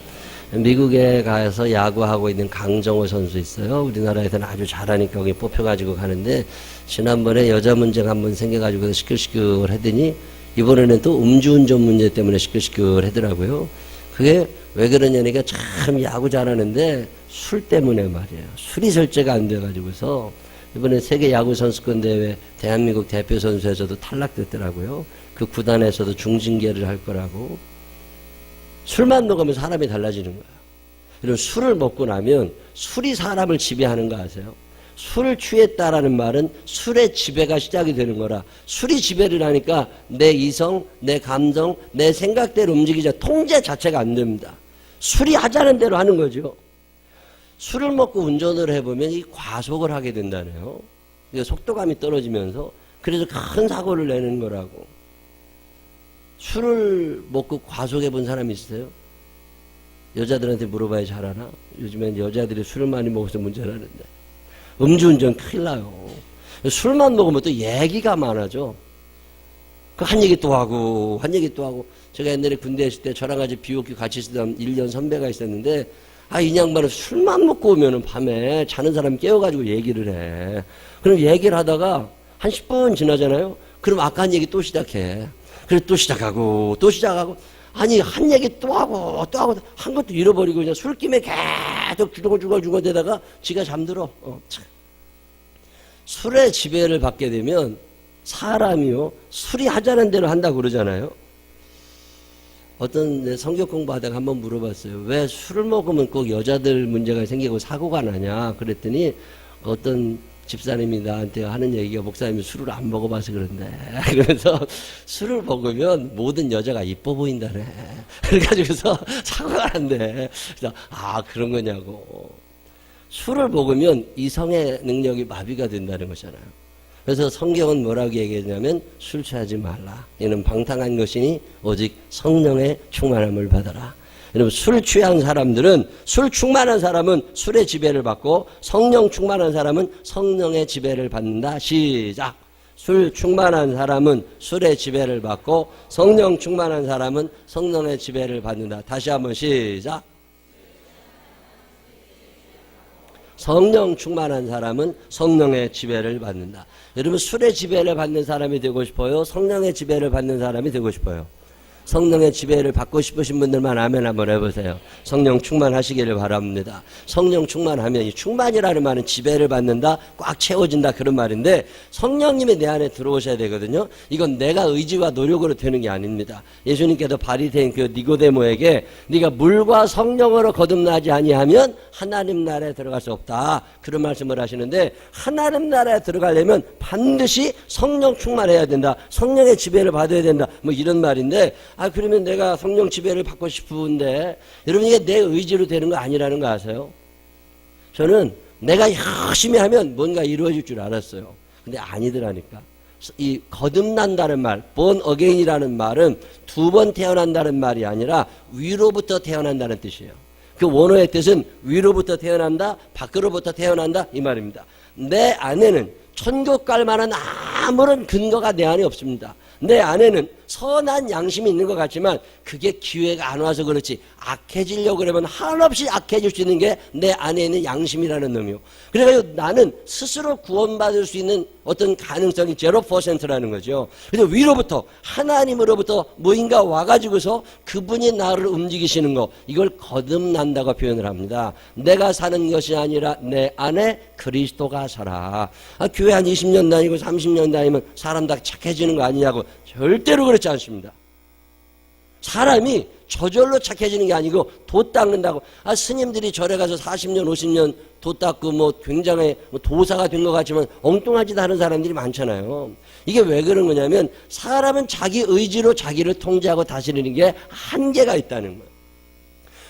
미국에 가서 야구하고 있는 강정호 선수 있어요. 우리나라에서는 아주 잘하니까 거기 뽑혀가지고 가는데, 지난번에 여자 문제가 한번 생겨가지고 시끌시끌 하더니 이번에는 또 음주운전 문제 때문에 시끌시끌 하더라고요. 그게 왜 그러냐니까 참 야구 잘하는데 술 때문에 말이에요. 술이 절제가 안 돼가지고서 이번에 세계 야구 선수권 대회 대한민국 대표 선수에서도 탈락됐더라고요. 그 구단에서도 중징계를 할 거라고. 술만 먹으면 사람이 달라지는 거예요. 그리고 술을 먹고 나면 술이 사람을 지배하는 거 아세요? 술을 취했다라는 말은 술의 지배가 시작이 되는 거라, 술이 지배를 하니까 내 이성, 내 감정, 내 생각대로 움직이자 통제 자체가 안 됩니다. 술이 하자는 대로 하는 거죠. 술을 먹고 운전을 해보면 이 과속을 하게 된다네요. 속도감이 떨어지면서, 그래서 큰 사고를 내는 거라고. 술을 먹고 과속해 본 사람이 있어요? 여자들한테 물어봐야 잘 알아? 요즘엔 여자들이 술을 많이 먹어서 문제라는데. 음주운전 큰일 나요. 술만 먹으면 또 얘기가 많아져. 한 얘기 또 하고 한 얘기 또 하고. 제가 옛날에 군대에 있을 때 저랑 같이 비옥교 같이 쓰던 1년 선배가 있었는데, 이 양반은 술만 먹고 오면은 밤에 자는 사람 깨워가지고 얘기를 해. 그럼 얘기를 하다가 한 10분 지나잖아요. 그럼 아까 한 얘기 또 시작해. 그래 또 시작하고 또 시작하고, 아니 한 얘기 또 하고 또 하고 한 것도 잃어버리고 그냥 술김에 계속 죽어대다가 지가 잠들어. 참. 술의 지배를 받게 되면 사람이요, 술이 하자는 대로 한다고 그러잖아요. 어떤 성경 공부하다가 한번 물어봤어요. 왜 술을 먹으면 꼭 여자들 문제가 생기고 사고가 나냐 그랬더니, 어떤 집사님이 나한테 하는 얘기가, 목사님이 술을 안 먹어봐서 그런데, 그래서 술을 먹으면 모든 여자가 이뻐 보인다네. 그래가지고서 사고가 난대. 그래서 그런 거냐고. 술을 먹으면 이성의 능력이 마비가 된다는 거잖아요. 그래서 성경은 뭐라고 얘기하냐면, 술 취하지 말라. 이는 방탕한 것이니 오직 성령의 충만함을 받아라. 여러분, 술 취한 사람들은, 술 충만한 사람은 술의 지배를 받고, 성령 충만한 사람은 성령의 지배를 받는다. 시작. 술 충만한 사람은 술의 지배를 받고, 성령 충만한 사람은 성령의 지배를 받는다. 다시 한번 시작. 성령 충만한 사람은 성령의 지배를 받는다. 여러분, 술의 지배를 받는 사람이 되고 싶어요? 성령의 지배를 받는 사람이 되고 싶어요? 성령의 지배를 받고 싶으신 분들만 아멘 한번 해보세요. 성령 충만하시기를 바랍니다. 성령 충만하면, 이 충만이라는 말은 지배를 받는다, 꽉 채워진다 그런 말인데, 성령님이 내 안에 들어오셔야 되거든요. 이건 내가 의지와 노력으로 되는 게 아닙니다. 예수님께서 바리새인 그 니고데모에게 네가 물과 성령으로 거듭나지 아니하면 하나님 나라에 들어갈 수 없다 그런 말씀을 하시는데, 하나님 나라에 들어가려면 반드시 성령 충만해야 된다, 성령의 지배를 받아야 된다, 뭐 이런 말인데, 그러면 내가 성령 지배를 받고 싶은데, 여러분 이게 내 의지로 되는 거 아니라는 거 아세요? 저는 내가 열심히 하면 뭔가 이루어질 줄 알았어요. 근데 아니더라니까. 이 거듭난다는 말, born again이라는 말은 두 번 태어난다는 말이 아니라 위로부터 태어난다는 뜻이에요. 그 원어의 뜻은 위로부터 태어난다, 밖으로부터 태어난다 이 말입니다. 내 안에는 천국 갈 만한 아무런 근거가 내 안에 없습니다. 내 안에는 선한 양심이 있는 것 같지만 그게 기회가 안 와서 그렇지, 악해지려고 그러면 한없이 악해질 수 있는 게 내 안에 있는 양심이라는 놈이요. 그래서 나는 스스로 구원받을 수 있는 어떤 가능성이 0%라는 거죠. 그래서 위로부터, 하나님으로부터 무인가 와가지고서 그분이 나를 움직이시는 거, 이걸 거듭난다고 표현을 합니다. 내가 사는 것이 아니라 내 안에 그리스도가 살아. 교회 한 20년 다니고 30년 다니면 사람 다 착해지는 거 아니냐고. 절대로 그렇지 않습니다. 사람이 저절로 착해지는 게 아니고 돛 닦는다고. 스님들이 절에 가서 40년 50년 돛 닦고 뭐 굉장히 도사가 된 것 같지만 엉뚱한 짓 하는 사람들이 많잖아요. 이게 왜 그런 거냐면 사람은 자기 의지로 자기를 통제하고 다스리는 게 한계가 있다는 거예요.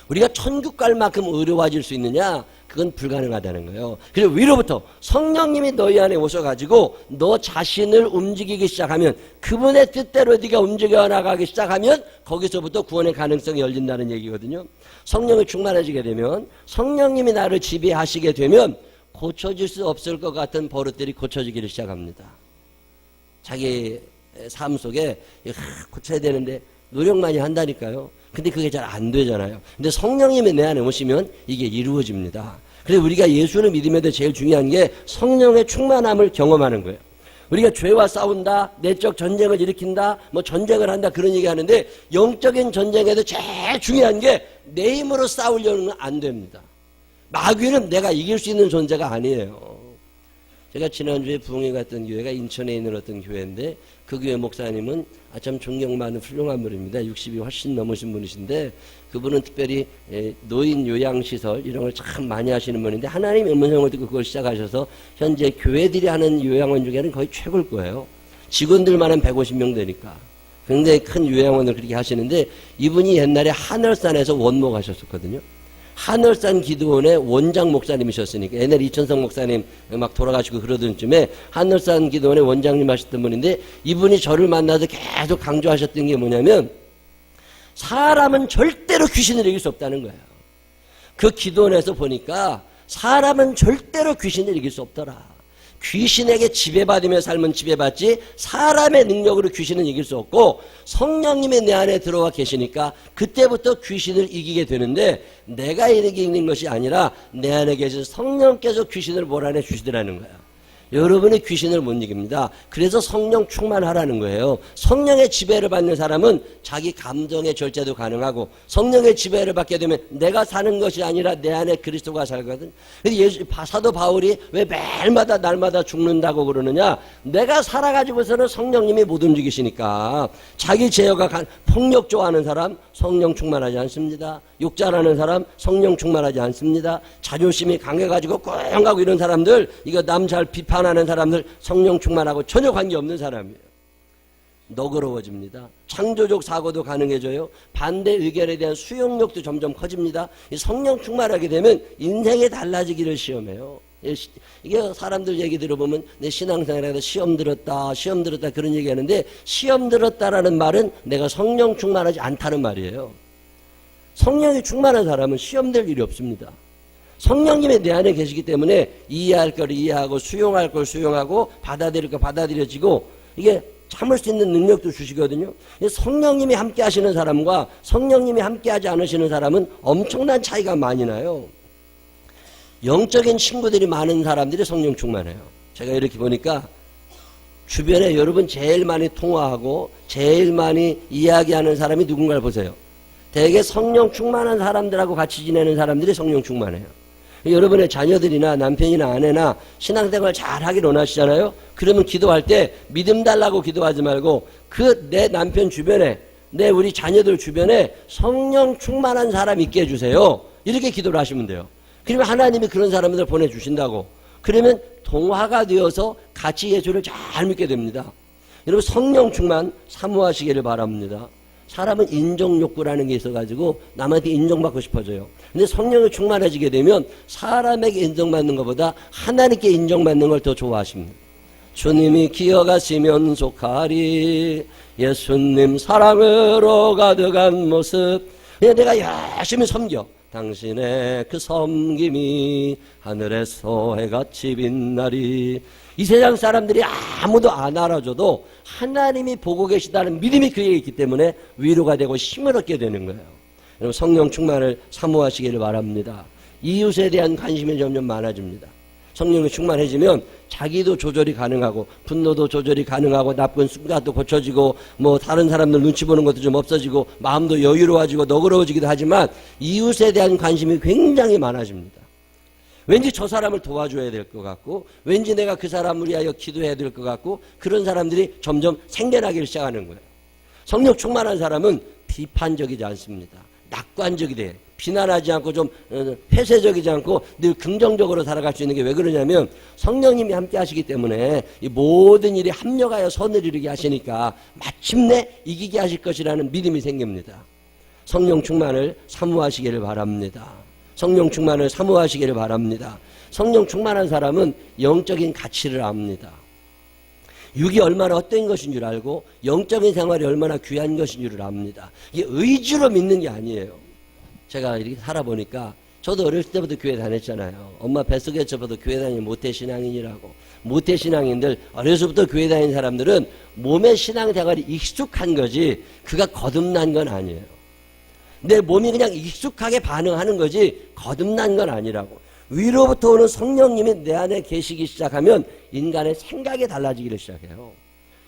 우리가 천국 갈 만큼 의로워질 수 있느냐? 그건 불가능하다는 거예요. 그리고 위로부터 성령님이 너희 안에 오셔가지고 너 자신을 움직이기 시작하면, 그분의 뜻대로 네가 움직여 나가기 시작하면 거기서부터 구원의 가능성이 열린다는 얘기거든요. 성령이 충만해지게 되면, 성령님이 나를 지배하시게 되면 고쳐질 수 없을 것 같은 버릇들이 고쳐지기를 시작합니다. 자기 삶 속에 고쳐야 되는데 노력 많이 한다니까요. 근데 그게 잘 안 되잖아요. 근데 성령님이 내 안에 오시면 이게 이루어집니다. 그래서 우리가 예수를 믿으면서 제일 중요한 게 성령의 충만함을 경험하는 거예요. 우리가 죄와 싸운다, 내적 전쟁을 일으킨다, 뭐 전쟁을 한다, 그런 얘기 하는데, 영적인 전쟁에서 제일 중요한 게 내 힘으로 싸우려는 건 안 됩니다. 마귀는 내가 이길 수 있는 존재가 아니에요. 제가 지난주에 부흥회 갔던 교회가 인천에 있는 어떤 교회인데, 그 교회 목사님은 참 존경 많은 훌륭한 분입니다. 60이 훨씬 넘으신 분이신데, 그분은 특별히 노인 요양시설 이런 걸 참 많이 하시는 분인데, 하나님의 음성을 듣고 그걸 시작하셔서 현재 교회들이 하는 요양원 중에는 거의 최고일 거예요. 직원들만 한 150명 되니까 굉장히 큰 요양원을 그렇게 하시는데, 이분이 옛날에 하늘산에서 원목하셨었거든요. 하늘산 기도원의 원장 목사님이셨으니까, 옛날 이천성 목사님 막 돌아가시고 그러던 쯤에 하늘산 기도원의 원장님 하셨던 분인데, 이분이 저를 만나서 계속 강조하셨던 게 뭐냐면, 사람은 절대로 귀신을 이길 수 없다는 거예요. 그 기도원에서 보니까 사람은 절대로 귀신을 이길 수 없더라. 귀신에게 지배받으며 삶은 지배받지, 사람의 능력으로 귀신은 이길 수 없고, 성령님이 내 안에 들어와 계시니까 그때부터 귀신을 이기게 되는데, 내가 이기는 것이 아니라 내 안에 계신 성령께서 귀신을 몰아내 주시더라는 거예요. 여러분이 귀신을 못 이깁니다. 그래서 성령 충만하라는 거예요. 성령의 지배를 받는 사람은 자기 감정의 절제도 가능하고, 성령의 지배를 받게 되면 내가 사는 것이 아니라 내 안에 그리스도가 살거든. 사도 바울이 왜 매일마다 날마다 죽는다고 그러느냐? 내가 살아가지고서는 성령님이 못 움직이시니까. 자기 제어가 폭력 좋아하는 사람 성령 충만하지 않습니다. 욕잘하는 사람 성령 충만하지 않습니다. 자존심이 강해가지고 꽁하고 이런 사람들, 이거 남 잘 비판하는 사람들 성령 충만하고 전혀 관계없는 사람이에요. 너그러워집니다. 창조적 사고도 가능해져요. 반대 의견에 대한 수용력도 점점 커집니다. 이 성령 충만하게 되면 인생이 달라지기를 시험해요. 이게 사람들 얘기 들어보면 내 신앙생활에서 시험 들었다 그런 얘기 하는데, 시험 들었다라는 말은 내가 성령 충만하지 않다는 말이에요. 성령이 충만한 사람은 시험될 일이 없습니다. 성령님이 내 안에 계시기 때문에 이해할 걸 이해하고, 수용할 걸 수용하고, 받아들일 거 받아들여지고, 이게 참을 수 있는 능력도 주시거든요. 성령님이 함께 하시는 사람과 성령님이 함께 하지 않으시는 사람은 엄청난 차이가 많이 나요. 영적인 친구들이 많은 사람들이 성령 충만해요. 제가 이렇게 보니까 주변에 여러분 제일 많이 통화하고 제일 많이 이야기하는 사람이 누군가를 보세요. 대개 성령 충만한 사람들하고 같이 지내는 사람들이 성령 충만해요. 여러분의 자녀들이나 남편이나 아내나 신앙생활 잘 하길 원하시잖아요. 그러면 기도할 때 믿음 달라고 기도하지 말고, 그 내 남편 주변에, 우리 자녀들 주변에 성령 충만한 사람 있게 해주세요. 이렇게 기도를 하시면 돼요. 그러면 하나님이 그런 사람들 보내주신다고. 그러면 동화가 되어서 같이 예수를 잘 믿게 됩니다. 여러분, 성령 충만 사모하시기를 바랍니다. 사람은 인정욕구라는 게 있어가지고 남한테 인정받고 싶어져요. 근데 성령이 충만해지게 되면 사람에게 인정받는 것보다 하나님께 인정받는 걸 더 좋아하십니다. 주님이 기어가시면 속하리, 예수님 사랑으로 가득한 모습. 그냥 내가 열심히 섬겨. 당신의 그 섬김이 하늘에서 해같이 빛나리. 이 세상 사람들이 아무도 안 알아줘도 하나님이 보고 계시다는 믿음이 그에게 있기 때문에 위로가 되고 힘을 얻게 되는 거예요. 여러분, 성령 충만을 사모하시기를 바랍니다. 이웃에 대한 관심이 점점 많아집니다. 성령이 충만해지면 자기도 조절이 가능하고, 분노도 조절이 가능하고, 나쁜 습관도 고쳐지고, 뭐 다른 사람들 눈치 보는 것도 좀 없어지고, 마음도 여유로워지고 너그러워지기도 하지만 이웃에 대한 관심이 굉장히 많아집니다. 왠지 저 사람을 도와줘야 될 것 같고, 왠지 내가 그 사람을 위하여 기도해야 될 것 같고, 그런 사람들이 점점 생겨나기 시작하는 거예요. 성령 충만한 사람은 비판적이지 않습니다. 낙관적이 돼. 비난하지 않고 좀 폐쇄적이지 않고 늘 긍정적으로 살아갈 수 있는 게 왜 그러냐면 성령님이 함께 하시기 때문에 이 모든 일이 합력하여 선을 이루게 하시니까 마침내 이기게 하실 것이라는 믿음이 생깁니다. 성령 충만을 사모하시기를 바랍니다. 성령 충만을 사모하시기를 바랍니다. 성령 충만한 사람은 영적인 가치를 압니다. 육이 얼마나 헛된 것인 줄 알고 영적인 생활이 얼마나 귀한 것인 줄을 압니다. 이게 의지로 믿는 게 아니에요. 제가 이렇게 살아보니까 저도 어렸을 때부터 교회 다녔잖아요. 엄마 뱃속에서부터 교회 다니는 모태신앙인이라고. 모태신앙인들 어려서부터 교회 다니는 사람들은 몸의 신앙생활이 익숙한 거지 그가 거듭난 건 아니에요. 내 몸이 그냥 익숙하게 반응하는 거지 거듭난 건 아니라고. 위로부터 오는 성령님이 내 안에 계시기 시작하면 인간의 생각이 달라지기를 시작해요.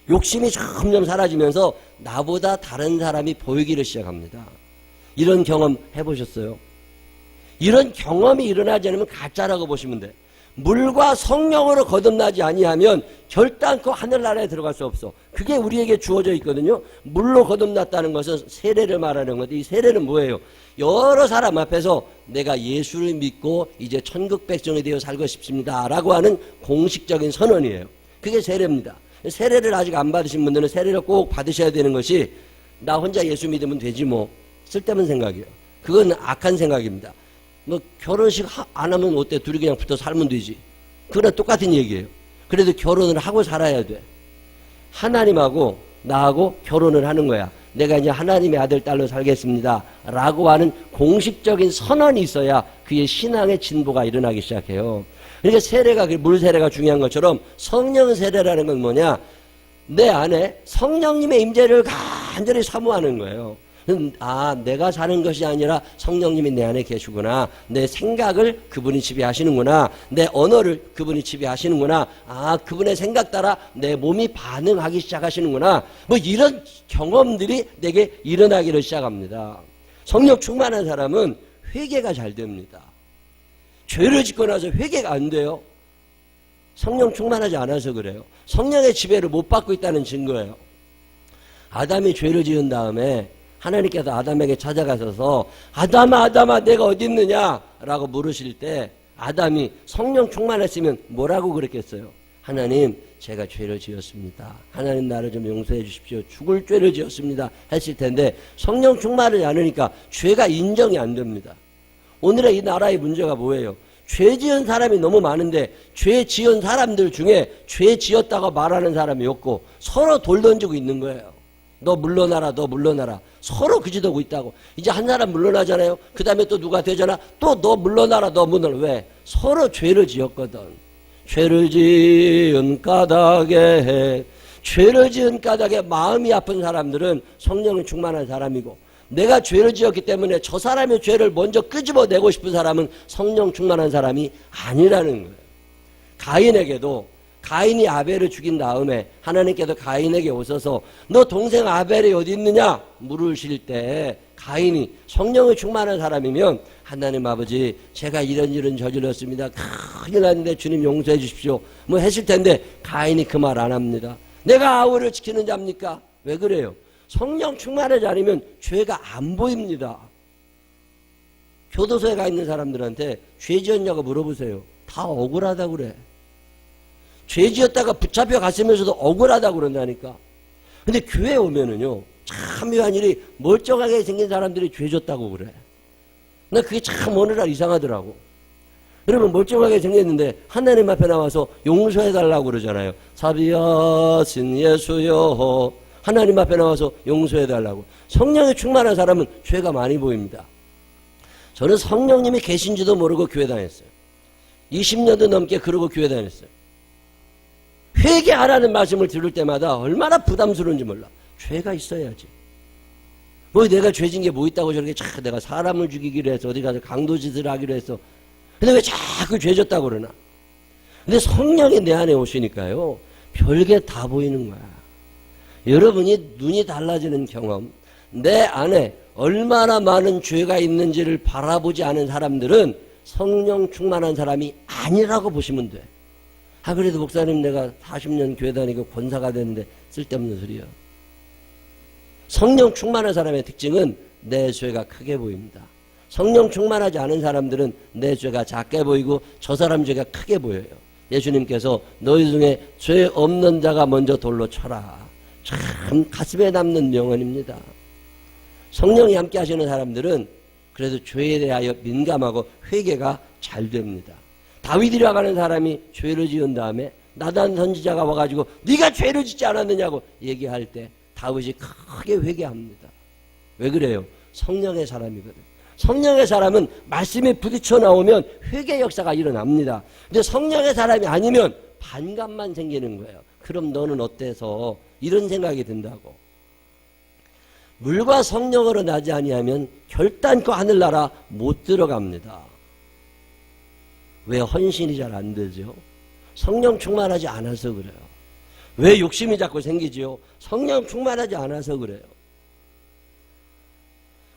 욕심이 점점 사라지면서 나보다 다른 사람이 보이기를 시작합니다. 이런 경험 해보셨어요? 이런 경험이 일어나지 않으면 가짜라고 보시면 돼. 물과 성령으로 거듭나지 아니하면 결단코 하늘나라에 들어갈 수 없어. 그게 우리에게 주어져 있거든요. 물로 거듭났다는 것은 세례를 말하는 건데 이 세례는 뭐예요? 여러 사람 앞에서 내가 예수를 믿고 이제 천국 백성이 되어 살고 싶습니다 라고 하는 공식적인 선언이에요. 그게 세례입니다. 세례를 아직 안 받으신 분들은 세례를 꼭 받으셔야 되는 것이 나 혼자 예수 믿으면 되지 뭐 쓸데없는 생각이에요. 그건 악한 생각입니다. 뭐 결혼식 안 하면 어때? 둘이 그냥 붙어 살면 되지. 그거랑 똑같은 얘기예요. 그래도 결혼을 하고 살아야 돼. 하나님하고 나하고 결혼을 하는 거야. 내가 이제 하나님의 아들 딸로 살겠습니다 라고 하는 공식적인 선언이 있어야 그의 신앙의 진보가 일어나기 시작해요. 그러니까 세례가 물 세례가 중요한 것처럼 성령 세례라는 건 뭐냐? 내 안에 성령님의 임재를 간절히 사모하는 거예요. 아, 내가 사는 것이 아니라 성령님이 내 안에 계시구나. 내 생각을 그분이 지배하시는구나. 내 언어를 그분이 지배하시는구나. 아, 그분의 생각 따라 내 몸이 반응하기 시작하시는구나. 뭐 이런 경험들이 내게 일어나기를 시작합니다. 성령 충만한 사람은 회개가 잘 됩니다. 죄를 짓고 나서 회개가 안 돼요. 성령 충만하지 않아서 그래요. 성령의 지배를 못 받고 있다는 증거예요. 아담이 죄를 지은 다음에 하나님께서 아담에게 찾아가셔서 아담아 내가 어디 있느냐 라고 물으실 때 아담이 성령 충만했으면 뭐라고 그랬겠어요? 하나님 제가 죄를 지었습니다. 하나님 나를 좀 용서해 주십시오. 죽을 죄를 지었습니다 했을 텐데 성령 충만하지 않으니까 죄가 인정이 안 됩니다. 오늘의 이 나라의 문제가 뭐예요? 죄 지은 사람이 너무 많은데 죄 지은 사람들 중에 죄 지었다고 말하는 사람이 없고 서로 돌 던지고 있는 거예요. 너 물러나라 너 물러나라 서로 그지도고 있다고. 이제 한 사람 물러나잖아요. 그 다음에 또 누가 되잖아. 또 너 물러나라 너 물러나. 왜? 서로 죄를 지었거든. 죄를 지은 까닭에 마음이 아픈 사람들은 성령이 충만한 사람이고 내가 죄를 지었기 때문에 저 사람의 죄를 먼저 끄집어내고 싶은 사람은 성령 충만한 사람이 아니라는 거예요. 가인이 아벨을 죽인 다음에 하나님께서 가인에게 오셔서 너 동생 아벨이 어디 있느냐 물으실 때 가인이 성령이 충만한 사람이면 하나님 아버지 제가 이런 저질렀습니다. 큰일 났는데 주님 용서해 주십시오 뭐 했을 텐데 가인이 그 말 안 합니다. 내가 아우를 지키는 자입니까? 왜 그래요? 성령 충만하지 않으면 죄가 안 보입니다. 교도소에 가 있는 사람들한테 죄 지었냐고 물어보세요. 다 억울하다고 그래. 죄 지었다가 붙잡혀 갔으면서도 억울하다고 그런다니까. 근데 교회에 오면은요, 참 묘한 일이 멀쩡하게 생긴 사람들이 죄 졌다고 그래. 나 그게 참 어느 날 이상하더라고. 여러분, 멀쩡하게 생겼는데 하나님 앞에 나와서 용서해달라고 그러잖아요. 사비하신 예수여. 하나님 앞에 나와서 용서해달라고. 성령이 충만한 사람은 죄가 많이 보입니다. 저는 성령님이 계신지도 모르고 교회 다녔어요. 20년도 넘게 그러고 교회 다녔어요. 회개 안 하는 말씀을 들을 때마다 얼마나 부담스러운지 몰라. 죄가 있어야지. 뭐 내가 죄진 게 뭐 있다고 저렇게 내가 사람을 죽이기로 해서 어디 가서 강도짓을 하기로 했어. 근데 왜 자꾸 죄졌다고 그러나. 근데 성령이 내 안에 오시니까요, 별게 다 보이는 거야. 여러분이 눈이 달라지는 경험, 내 안에 얼마나 많은 죄가 있는지를 바라보지 않은 사람들은 성령 충만한 사람이 아니라고 보시면 돼. 아, 그래도 목사님 내가 40년 교회 다니고 권사가 됐는데 쓸데없는 소리야. 성령 충만한 사람의 특징은 내 죄가 크게 보입니다. 성령 충만하지 않은 사람들은 내 죄가 작게 보이고 저 사람 죄가 크게 보여요. 예수님께서 너희 중에 죄 없는 자가 먼저 돌로 쳐라. 참 가슴에 남는 명언입니다. 성령이 함께 하시는 사람들은 그래도 죄에 대하여 민감하고 회개가 잘 됩니다. 다윗이라고 하는 사람이 죄를 지은 다음에 나단 선지자가 와가지고 네가 죄를 짓지 않았느냐고 얘기할 때 다윗이 크게 회개합니다. 왜 그래요? 성령의 사람이거든. 성령의 사람은 말씀에 부딪혀 나오면 회개 역사가 일어납니다. 근데 성령의 사람이 아니면 반감만 생기는 거예요. 그럼 너는 어때서? 이런 생각이 든다고. 물과 성령으로 나지 아니하면 결단코 하늘나라 못 들어갑니다. 왜 헌신이 잘 안 되죠? 성령 충만하지 않아서 그래요. 왜 욕심이 자꾸 생기지요? 성령 충만하지 않아서 그래요.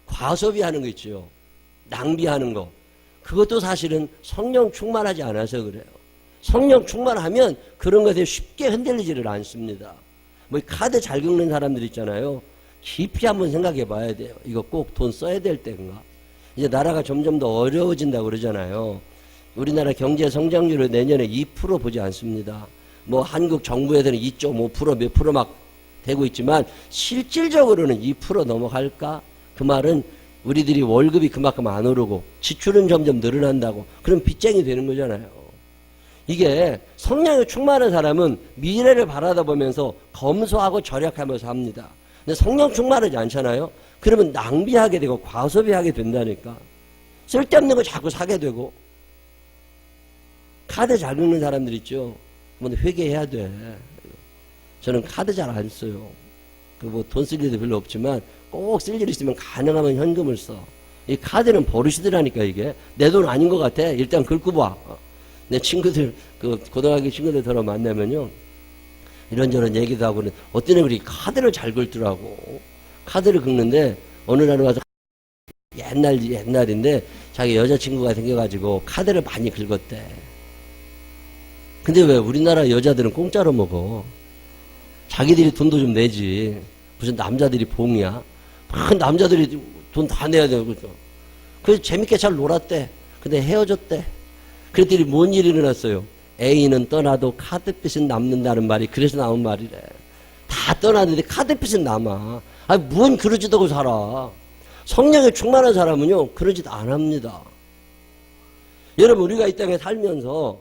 과소비하는 거 있죠. 낭비하는 거. 그것도 사실은 성령 충만하지 않아서 그래요. 성령 충만하면 그런 것에 쉽게 흔들리지를 않습니다. 뭐 카드 잘 긁는 사람들 있잖아요. 깊이 한번 생각해 봐야 돼요. 이거 꼭 돈 써야 될 때인가? 이제 나라가 점점 더 어려워진다고 그러잖아요. 우리나라 경제 성장률을 내년에 2% 보지 않습니다. 뭐 한국 정부에서는 2.5% 몇 프로 막 되고 있지만 실질적으로는 2% 넘어갈까? 그 말은 우리들이 월급이 그만큼 안 오르고 지출은 점점 늘어난다고. 그럼 빚쟁이 되는 거잖아요. 이게 성령이 충만한 사람은 미래를 바라다보면서 검소하고 절약하면서 합니다. 근데 성령 충만하지 않잖아요. 그러면 낭비하게 되고 과소비하게 된다니까. 쓸데없는 거 자꾸 사게 되고. 카드 잘 긁는 사람들 있죠. 근데 회개해야 돼. 저는 카드 잘 안 써요. 그 뭐 돈 쓸 일도 별로 없지만 꼭 쓸 일 있으면 가능하면 현금을 써. 이 카드는 버릇이더라니까 이게. 내 돈 아닌 것 같아. 일단 긁고 봐. 내 친구들, 그 고등학교 친구들 들어 만나면요. 이런저런 얘기도 하고 어떤 애들이 카드를 잘 긁더라고. 카드를 긁는데 어느 날 와서 옛날인데 자기 여자친구가 생겨가지고 카드를 많이 긁었대. 근데 왜 우리나라 여자들은 공짜로 먹어? 자기들이 돈도 좀 내지. 무슨 남자들이 봉이야? 막 남자들이 돈 다 내야 되고. 그래서 재밌게 잘 놀았대. 근데 헤어졌대. 그랬더니 뭔 일이 일어났어요? 애인은 떠나도 카드빚은 남는다는 말이 그래서 나온 말이래. 다 떠났는데 카드빚은 남아. 아니 뭔 그러지도 않고 살아. 성령에 충만한 사람은요 그러지도 안 합니다. 여러분 우리가 이 땅에 살면서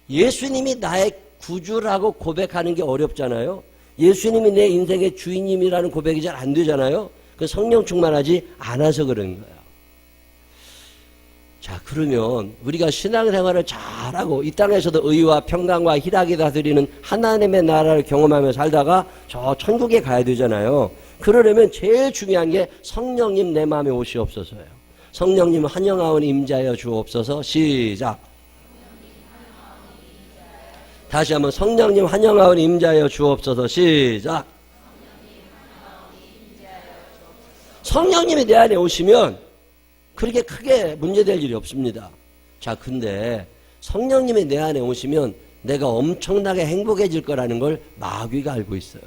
예수님이 나의 구주라고 고백하는 게 어렵잖아요. 예수님이 내 인생의 주인님이라는 고백이 잘 안 되잖아요. 그 성령 충만하지 않아서 그런 거예요. 자, 그러면 우리가 신앙생활을 잘하고 이 땅에서도 의와 평강과 희락이 다스리는 하나님의 나라를 경험하며 살다가 저 천국에 가야 되잖아요. 그러려면 제일 중요한 게 성령님 내 마음에 오시옵소서예요. 성령님 환영하오니 임자여 주옵소서. 시작. 다시 한번 성령님 환영하오니 임자여 주옵소서. 시작. 성령님이 내 안에 오시면 그렇게 크게 문제될 일이 없습니다. 자, 근데 성령님이 내 안에 오시면 내가 엄청나게 행복해질 거라는 걸 마귀가 알고 있어요.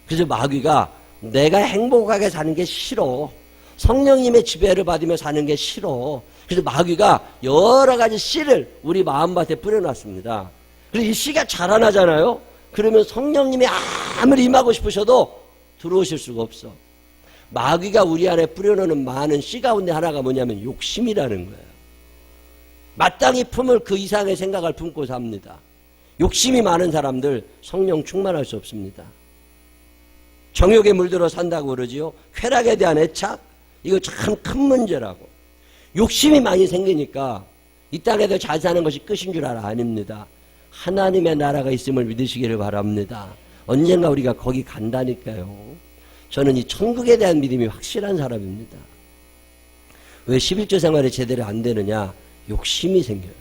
그래서 마귀가 내가 행복하게 사는 게 싫어. 성령님의 지배를 받으며 사는 게 싫어. 그래서 마귀가 여러 가지 씨를 우리 마음밭에 뿌려놨습니다. 그래서 이 씨가 자라나잖아요. 그러면 성령님이 아무리 임하고 싶으셔도 들어오실 수가 없어. 마귀가 우리 안에 뿌려놓는 많은 씨 가운데 하나가 뭐냐면 욕심이라는 거예요. 마땅히 품을 그 이상의 생각을 품고 삽니다. 욕심이 많은 사람들 성령 충만할 수 없습니다. 정욕에 물들어 산다고 그러지요. 쾌락에 대한 애착, 이거 참 큰 문제라고. 욕심이 많이 생기니까 이 땅에서 잘 사는 것이 끝인 줄 알아. 아닙니다. 하나님의 나라가 있음을 믿으시기를 바랍니다. 언젠가 우리가 거기 간다니까요. 저는 이 천국에 대한 믿음이 확실한 사람입니다. 왜 11조 생활이 제대로 안 되느냐? 욕심이 생겨요.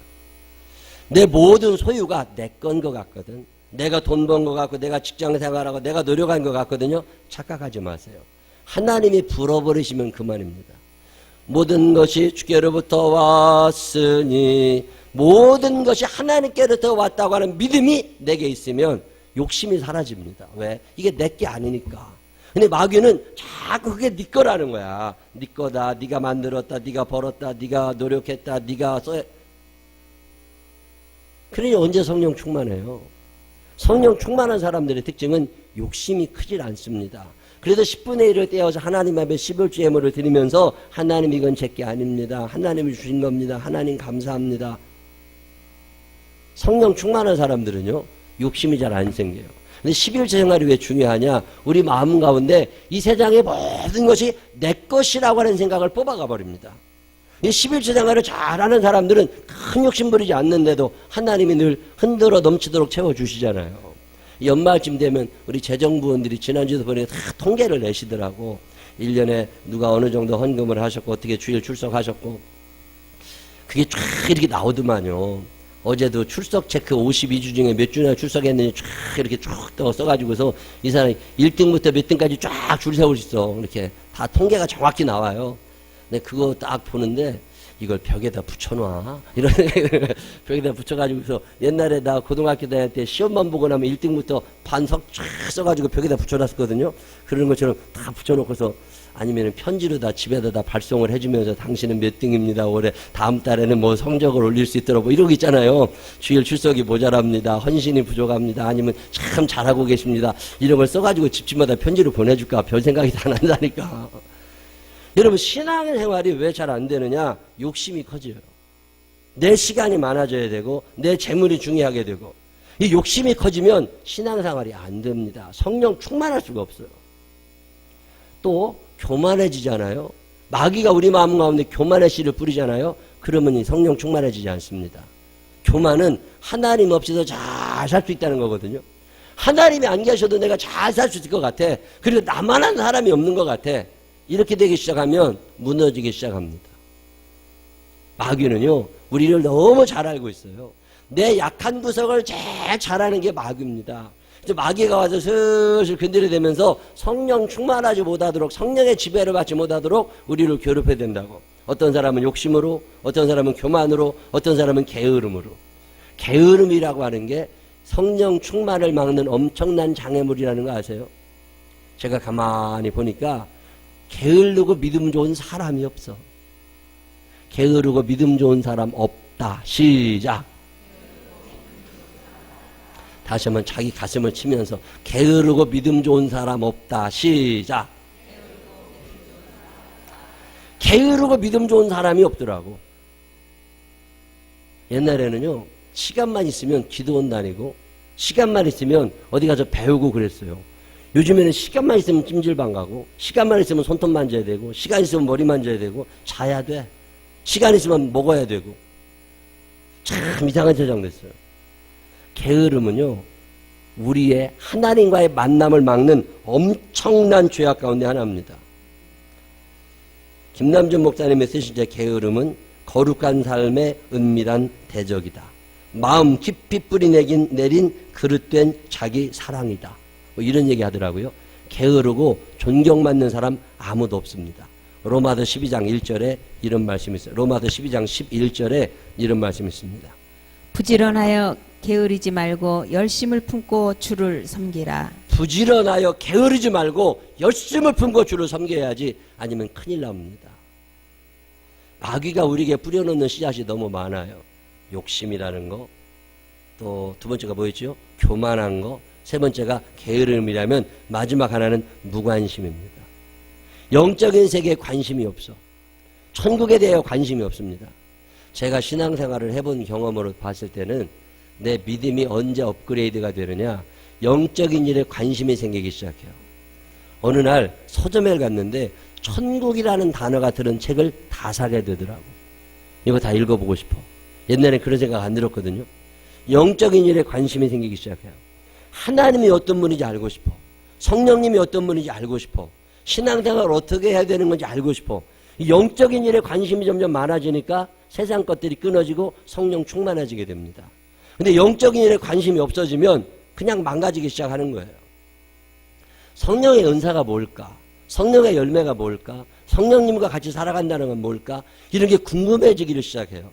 내 모든 소유가 내 건 것 같거든. 내가 돈 번 것 같고 내가 직장 생활하고 내가 노력한 것 같거든요. 착각하지 마세요. 하나님이 불어버리시면 그만입니다. 모든 것이 주께로부터 왔으니 모든 것이 하나님께로부터 왔다고 하는 믿음이 내게 있으면 욕심이 사라집니다. 왜? 이게 내 게 아니니까. 근데 마귀는 자꾸 그게 네 거라는 거야. 네 거다. 네가 만들었다. 네가 벌었다. 네가 노력했다. 네가 써. 그러니 언제 성령 충만해요? 성령 충만한 사람들의 특징은 욕심이 크질 않습니다. 그래서 10분의 1을 떼어서 하나님 앞에 11조 예물을 드리면서 하나님 이건 제게 아닙니다. 하나님이 주신 겁니다. 하나님 감사합니다. 성령 충만한 사람들은요, 욕심이 잘 안 생겨요. 근데 11조 생활이 왜 중요하냐? 우리 마음 가운데 이 세상의 모든 것이 내 것이라고 하는 생각을 뽑아가 버립니다. 이 11조 생활을 잘하는 사람들은 큰 욕심 부리지 않는데도 하나님이 늘 흔들어 넘치도록 채워주시잖아요. 연말쯤 되면 우리 재정부원들이 지난주도 보니까 다 통계를 내시더라고. 1년에 누가 어느 정도 헌금을 하셨고 어떻게 주일 출석하셨고 그게 쫙 이렇게 나오더만요. 어제도 출석 체크 52주 중에 몇 주나 출석했는지 쫙 이렇게 쭉 써가지고서 이 사람이 1등부터 몇 등까지 쫙 줄 세울 수 있어. 이렇게 다 통계가 정확히 나와요. 근데 그거 딱 보는데 이걸 벽에다 붙여놔. 이런 벽에다 붙여가지고서 옛날에 나 고등학교 다닐 때 시험만 보고 나면 1등부터 반석 쫙 써가지고 벽에다 붙여놨거든요. 그런 것처럼 다 붙여놓고서 아니면 편지로 다 집에다 다 발송을 해주면서 당신은 몇 등입니다. 올해 다음 달에는 뭐 성적을 올릴 수 있도록 뭐 이런 거 있잖아요. 주일 출석이 모자랍니다. 헌신이 부족합니다. 아니면 참 잘하고 계십니다. 이런 걸 써가지고 집집마다 편지로 보내줄까 별 생각이 다 난다니까. 여러분 신앙생활이 왜 잘 안 되느냐? 욕심이 커져요. 내 시간이 많아져야 되고 내 재물이 중요하게 되고 이 욕심이 커지면 신앙생활이 안 됩니다. 성령 충만할 수가 없어요. 또 교만해지잖아요. 마귀가 우리 마음 가운데 교만의 씨를 뿌리잖아요. 그러면 이 성령 충만해지지 않습니다. 교만은 하나님 없이도 잘 살 수 있다는 거거든요. 하나님이 안 계셔도 내가 잘 살 수 있을 것 같아. 그리고 나만 한 사람이 없는 것 같아. 이렇게 되기 시작하면 무너지기 시작합니다. 마귀는요, 우리를 너무 잘 알고 있어요. 내 약한 구석을 제일 잘하는 게 마귀입니다. 마귀가 와서 슬슬 건드려대면서 성령 충만하지 못하도록 성령의 지배를 받지 못하도록 우리를 괴롭혀야 된다고. 어떤 사람은 욕심으로, 어떤 사람은 교만으로, 어떤 사람은 게으름으로. 게으름이라고 하는 게 성령 충만을 막는 엄청난 장애물이라는 거 아세요? 제가 가만히 보니까 게으르고 믿음 좋은 사람이 없어. 게으르고 믿음 좋은 사람 없다. 시작. 다시 한번 자기 가슴을 치면서 게으르고 믿음 좋은 사람 없다. 시작. 게으르고 믿음 좋은 사람이 없더라고. 옛날에는요, 시간만 있으면 기도원 다니고 시간만 있으면 어디 가서 배우고 그랬어요. 요즘에는 시간만 있으면 찜질방 가고 시간만 있으면 손톱 만져야 되고 시간 있으면 머리 만져야 되고 자야 돼. 시간 있으면 먹어야 되고 참 이상한 세상 됐어요. 게으름은요, 우리의 하나님과의 만남을 막는 엄청난 죄악 가운데 하나입니다. 김남준 목사님의 쓰신 제 게으름은 거룩한 삶의 은밀한 대적이다. 마음 깊이 뿌리 내린 그릇된 자기 사랑이다. 뭐 이런 얘기 하더라고요. 게으르고 존경받는 사람 아무도 없습니다. 로마서 12장 1절에 이런 말씀이 있어요. 로마서 12장 11절에 이런 말씀이 있습니다. 부지런하여 게으르지 말고 열심을 품고 주를 섬기라. 부지런하여 게으르지 말고 열심을 품고 주를 섬겨야지 아니면 큰일 납니다. 마귀가 우리에게 뿌려놓는 씨앗이 너무 많아요. 욕심이라는 거, 또 두 번째가 뭐였죠? 교만한 거, 세 번째가 게으름이라면 마지막 하나는 무관심입니다. 영적인 세계에 관심이 없어. 천국에 대해 관심이 없습니다. 제가 신앙생활을 해본 경험으로 봤을 때는 내 믿음이 언제 업그레이드가 되느냐, 영적인 일에 관심이 생기기 시작해요. 어느 날 서점에 갔는데 천국이라는 단어가 들은 책을 다 사게 되더라고. 이거 다 읽어보고 싶어. 옛날엔 그런 생각 안 들었거든요. 영적인 일에 관심이 생기기 시작해요. 하나님이 어떤 분인지 알고 싶어. 성령님이 어떤 분인지 알고 싶어. 신앙생활을 어떻게 해야 되는 건지 알고 싶어. 영적인 일에 관심이 점점 많아지니까 세상 것들이 끊어지고 성령 충만해지게 됩니다. 근데 영적인 일에 관심이 없어지면 그냥 망가지기 시작하는 거예요. 성령의 은사가 뭘까? 성령의 열매가 뭘까? 성령님과 같이 살아간다는 건 뭘까? 이런 게 궁금해지기를 시작해요.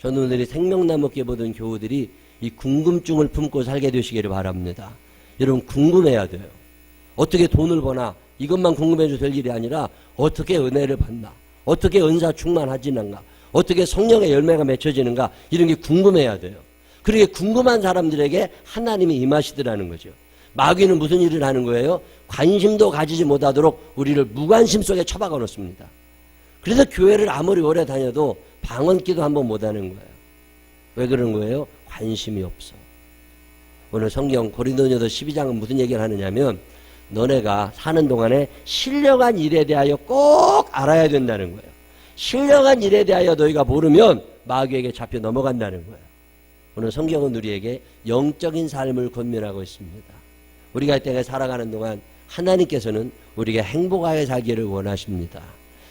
저는 오늘 생명나무 교회 보던 교우들이 이 궁금증을 품고 살게 되시기를 바랍니다. 여러분 궁금해야 돼요. 어떻게 돈을 버나 이것만 궁금해도 될 일이 아니라 어떻게 은혜를 받나, 어떻게 은사 충만하지는가, 어떻게 성령의 열매가 맺혀지는가, 이런 게 궁금해야 돼요. 그렇게 궁금한 사람들에게 하나님이 임하시더라는 거죠. 마귀는 무슨 일을 하는 거예요? 관심도 가지지 못하도록 우리를 무관심 속에 처박아 놓습니다. 그래서 교회를 아무리 오래 다녀도 방언기도 한번 못하는 거예요. 왜 그런 거예요? 관심이 없어. 오늘 성경 고린도전서 12장은 무슨 얘기를 하느냐면, 너네가 사는 동안에 신령한 일에 대하여 꼭 알아야 된다는 거예요. 신령한 일에 대하여 너희가 모르면 마귀에게 잡혀 넘어간다는 거예요. 오늘 성경은 우리에게 영적인 삶을 권면하고 있습니다. 우리가 이 땅에 살아가는 동안 하나님께서는 우리가 행복하게 살기를 원하십니다.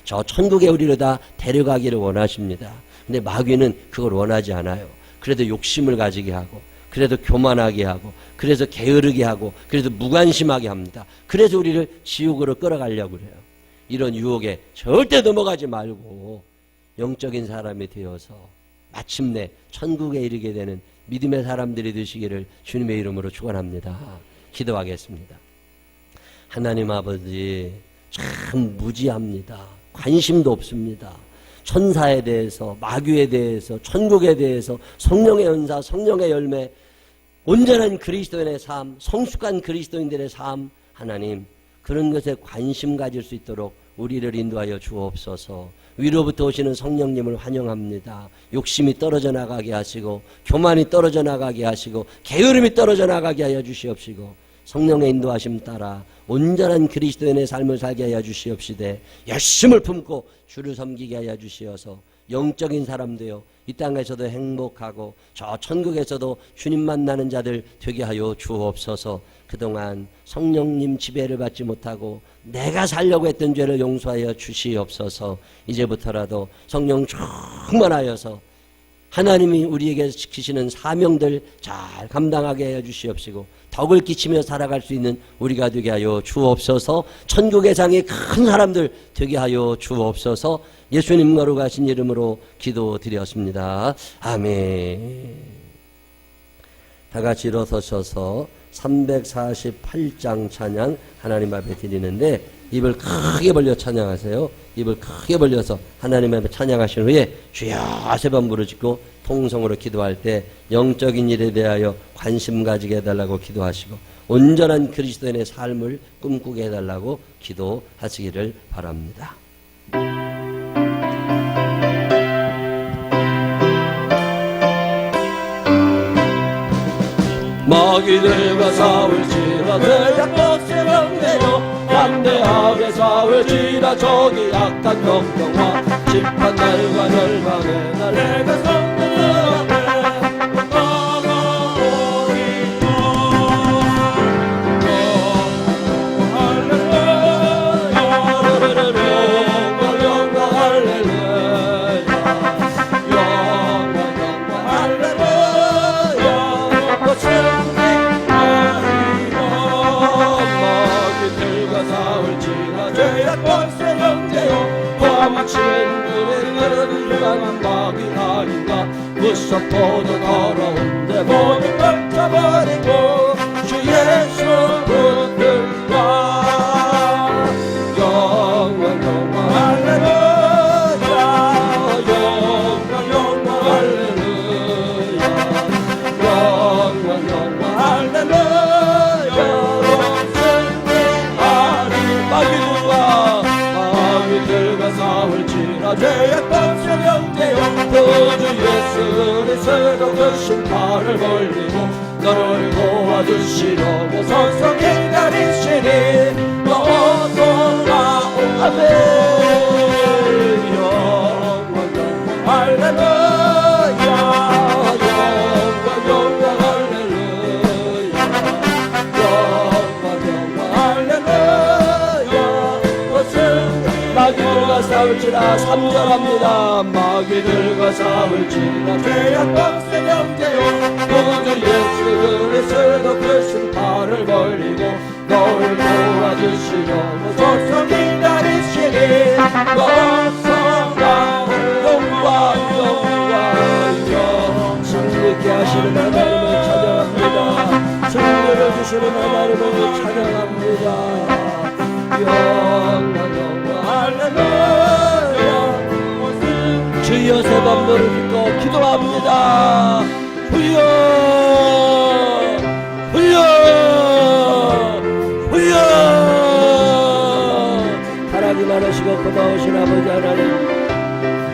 저 천국에 우리를 다 데려가기를 원하십니다. 근데 마귀는 그걸 원하지 않아요. 그래도 욕심을 가지게 하고, 그래도 교만하게 하고, 그래서 게으르게 하고, 그래서 무관심하게 합니다. 그래서 우리를 지옥으로 끌어가려고 그래요. 이런 유혹에 절대 넘어가지 말고 영적인 사람이 되어서 마침내 천국에 이르게 되는 믿음의 사람들이 되시기를 주님의 이름으로 축원합니다. 기도하겠습니다. 하나님 아버지, 참 무지합니다. 관심도 없습니다. 천사에 대해서, 마귀에 대해서, 천국에 대해서, 성령의 은사, 성령의 열매, 온전한 그리스도인의 삶, 성숙한 그리스도인들의 삶, 하나님 그런 것에 관심 가질 수 있도록 우리를 인도하여 주옵소서. 위로부터 오시는 성령님을 환영합니다. 욕심이 떨어져 나가게 하시고, 교만이 떨어져 나가게 하시고, 게으름이 떨어져 나가게 하여 주시옵시고, 성령의 인도하심 따라 온전한 그리스도인의 삶을 살게 하여 주시옵시되, 열심을 품고 주를 섬기게 하여 주시어서 영적인 사람 되어 이 땅에서도 행복하고 저 천국에서도 주님 만나는 자들 되게 하여 주옵소서. 그동안 성령님 지배를 받지 못하고 내가 살려고 했던 죄를 용서하여 주시옵소서. 이제부터라도 성령 충만하여서 하나님이 우리에게 지키시는 사명들 잘 감당하게 해주시옵시고, 덕을 끼치며 살아갈 수 있는 우리가 되게 하여 주옵소서. 천국의 상이 큰 사람들 되게 하여 주옵소서. 예수님 거룩하신 이름으로 기도드렸습니다. 아멘. 다 같이 일어서셔서 348장 찬양 하나님 앞에 드리는데, 입을 크게 벌려 찬양하세요. 입을 크게 벌려서 하나님 앞에 찬양하신 후에 주여 세 번 부르짖고 통성으로 기도할 때 영적인 일에 대하여 관심 가지게 해달라고 기도하시고, 온전한 그리스도인의 삶을 꿈꾸게 해달라고 기도하시기를 바랍니다. 마귀들과 싸울지라 약박세령되어 담대하게 싸울지라 저기 악한 경경과 심판 날과 멸망의 날 내가 성령 앞에 나가오리라. 할렐루야 영광 할렐루야 영광 할렐루야 마귀들과 싸울지라 죄악 권세 영제요 도망치는 그의 그릇을 마귀 아닌가 무섭고도 더러운데 모든 걸 쳐버리고 주 예수 붙들라. 영광 영광 할렐루야 영광 영광 할렐루야 영광 영광 할렐루야 마귀들과 싸울지라 죄악 권세 영제요 구주 예수 그리스도 그 심판을 벌리고 너를 도와주시려고 서서 기다리시니 너도 나오. 아멘. 영광 영광 할렐루야 영광 영광 할렐루야 영광 영광 할렐루야. 마귀들과 싸울지라 3절합니다. 마귀들과 싸울지라 죄악 권세 영제요 구주 예수 그리스도 그 심판을 벌리고 너를 도와주시려고 서서 기다리시니 너서 나를 영광 영광. 승리케 하시는 하나님을 찬양합니다. 승리를 주시는 하나님을 찬양합니다. 무릎 꿇고 기도합니다. 주여 주여 주여. 사랑이 많으시고 고마우신 아버지 하나님,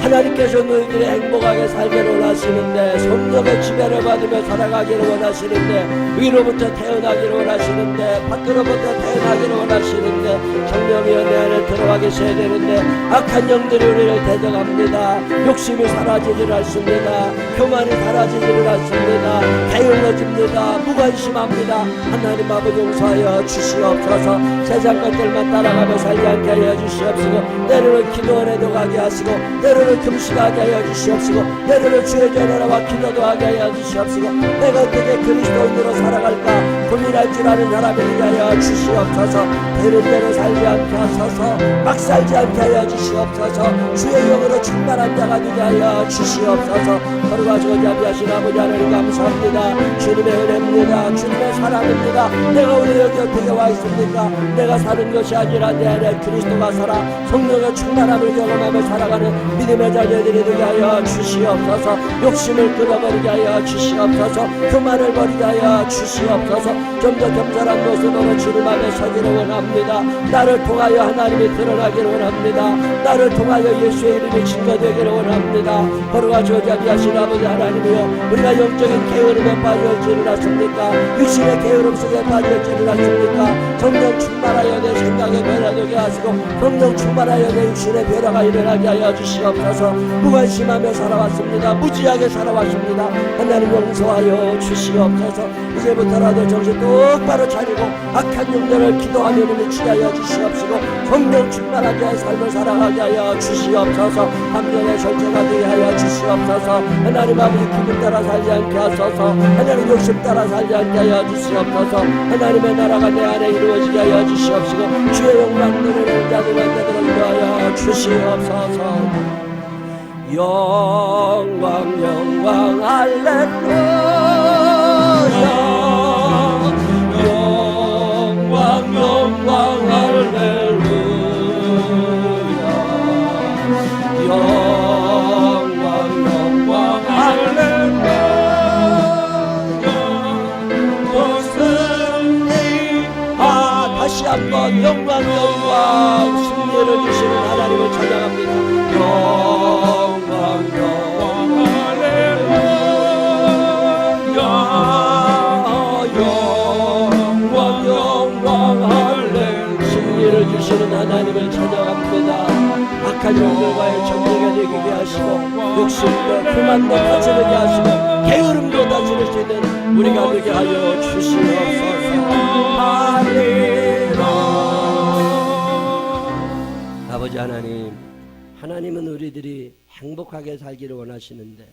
하나님께서 너희들이 행복하게 살기를 원하시는데, 성령의 지배를 받으며 살아가기를 원하시는데, 위로부터 태어나기를 원하시는데, 밖으로부터 태어나기를 원하시는데, 성령이여 내 안에 들어와 계셔야 되는데 악한 영들이 우리를 대적합니다. 욕심이 사라지질 않습니다. 교만이 사라지지를 않습니다. 게을러집니다. 무관심합니다. 하나님 아버지 용서하여 주시옵소서. 세상 것들만 따라가며 살지 않게 하여 주시옵시고, 때로는 기도 안에도 가게 하시고, 때로는 금식하게 하여 주시옵시고, 때로는 주의 전화와 기도도 하게 하여 주시옵시고, 내가 어떻게 그리스도인으로 살아갈까 고민할 줄 아는 사람이 되게 하여 주시옵소서. 되는 대로 살지 않게 하소서. 막 살지 않게 하여 주시옵소서. 주의 영으로 충만한 자가 되게 하여 주시옵소서. 거룩하시고 자비하신 아버지 하나님 감사합니다. 주님의 은혜입니다. 주님의 사랑입니다. 내가 오늘 여기 어떻게 와 있습니까? 내가 사는 것이 아니라 내 안에 그리스도가 살아 성령의 충만함을 경험하며 살아가는 믿음의 자녀들이 되게 하여 주시옵소서. 욕심을 끊어버리게 하여 주시옵소서. 교만을 버리게 하여 주시옵소서. 좀 더 겸손한 모습으로 주님 앞에 서기를 원합니다. 나를 통하여 하나님이 드러나기를 원합니다. 나를 통하여 예수의 이름이 증거되기를 원합니다. 거룩하시고 자비하신 아버지 하나님이여, 우리가 영적인 게으름에 빠졌지는 않습니까? 육신의 게으름 속에 빠졌지는 않습니까? 성령 충만하여 내 생각에 변화되게 하시고, 성령 충만하여 내 육신의 변화가 일어나게 하여 주시옵소서. 무관심하며 살아왔습니다. 무지하게 살아왔습니다. 하나님 용서하여 주시옵소서. 이제부터라도 정신 똑바로 차리고 악한 영들을 기도하며 물리치게 하여 주시옵시고, 성령 충만하게 삶을 살아가게 하여 주시옵소서. 함정의 절제가 되게 하여 주시옵소서. 하나님 아버지 기분 따라 살지 않게 하소서. 하나님 욕심 따라 살지 않게 하여 주시옵소서. 하나님의 나라가 내 안에 이루어지게 하여 주시옵시고, 주의 영광 누리는 자들과 자들을 위하여 주시옵소서. 영광 영광 할렐루야. 영광 영광 할렐루야. 영광 영광 할렐루야. 다시 한번 영광 영광 승리를 주시는 하나님을 찬양합니다. 영광 영광 할렐루야. 영광 영광 할렐루야. 승리를 주시는 하나님을 찬양합니다. 악한 영들과의 정리가 되게 하시고, 욕심도 교만도 다스리게 하시고, 게으름도 다스릴 수 있는 우리가 되게 하여 주시옵소서. 아버지 하나님, 하나님은 우리들이 행복하게 살기를 원하시는데,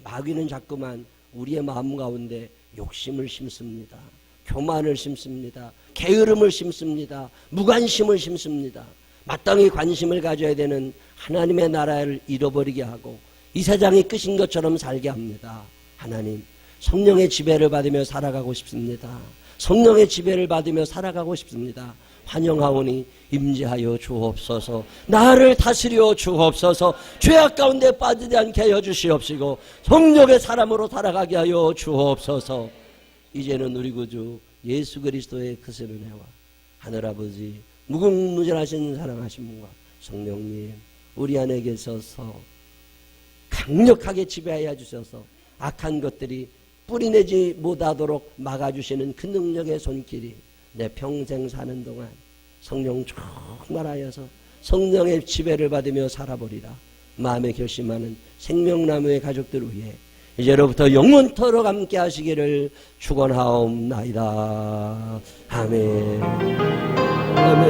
마귀는 자꾸만 우리의 마음 가운데 욕심을 심습니다. 교만을 심습니다. 게으름을 심습니다. 무관심을 심습니다. 마땅히 관심을 가져야 되는 하나님의 나라를 잃어버리게 하고 이 세상이 끝인 것처럼 살게 합니다. 하나님, 성령의 지배를 받으며 살아가고 싶습니다. 성령의 지배를 받으며 살아가고 싶습니다. 환영하오니 임재하여 주옵소서. 나를 다스려 주옵소서. 죄악 가운데 빠지지 않게 하여 주시옵시고, 성령의 사람으로 살아가게 하여 주옵소서. 이제는 우리 구주 예수 그리스도의 크신 은혜와 하늘아버지 무궁무진하신 사랑하심과 성령님 우리 안에 계셔서 강력하게 지배하여 주셔서 악한 것들이 뿌리내지 못하도록 막아주시는 그 능력의 손길이 내 평생 사는 동안 성령 충만하여서 성령의 지배를 받으며 살아보리라 마음에 결심하는 생명나무의 가족들 위해 이제로부터 영원토록 함께 하시기를 축원하옵나이다. 아멘. 아멘.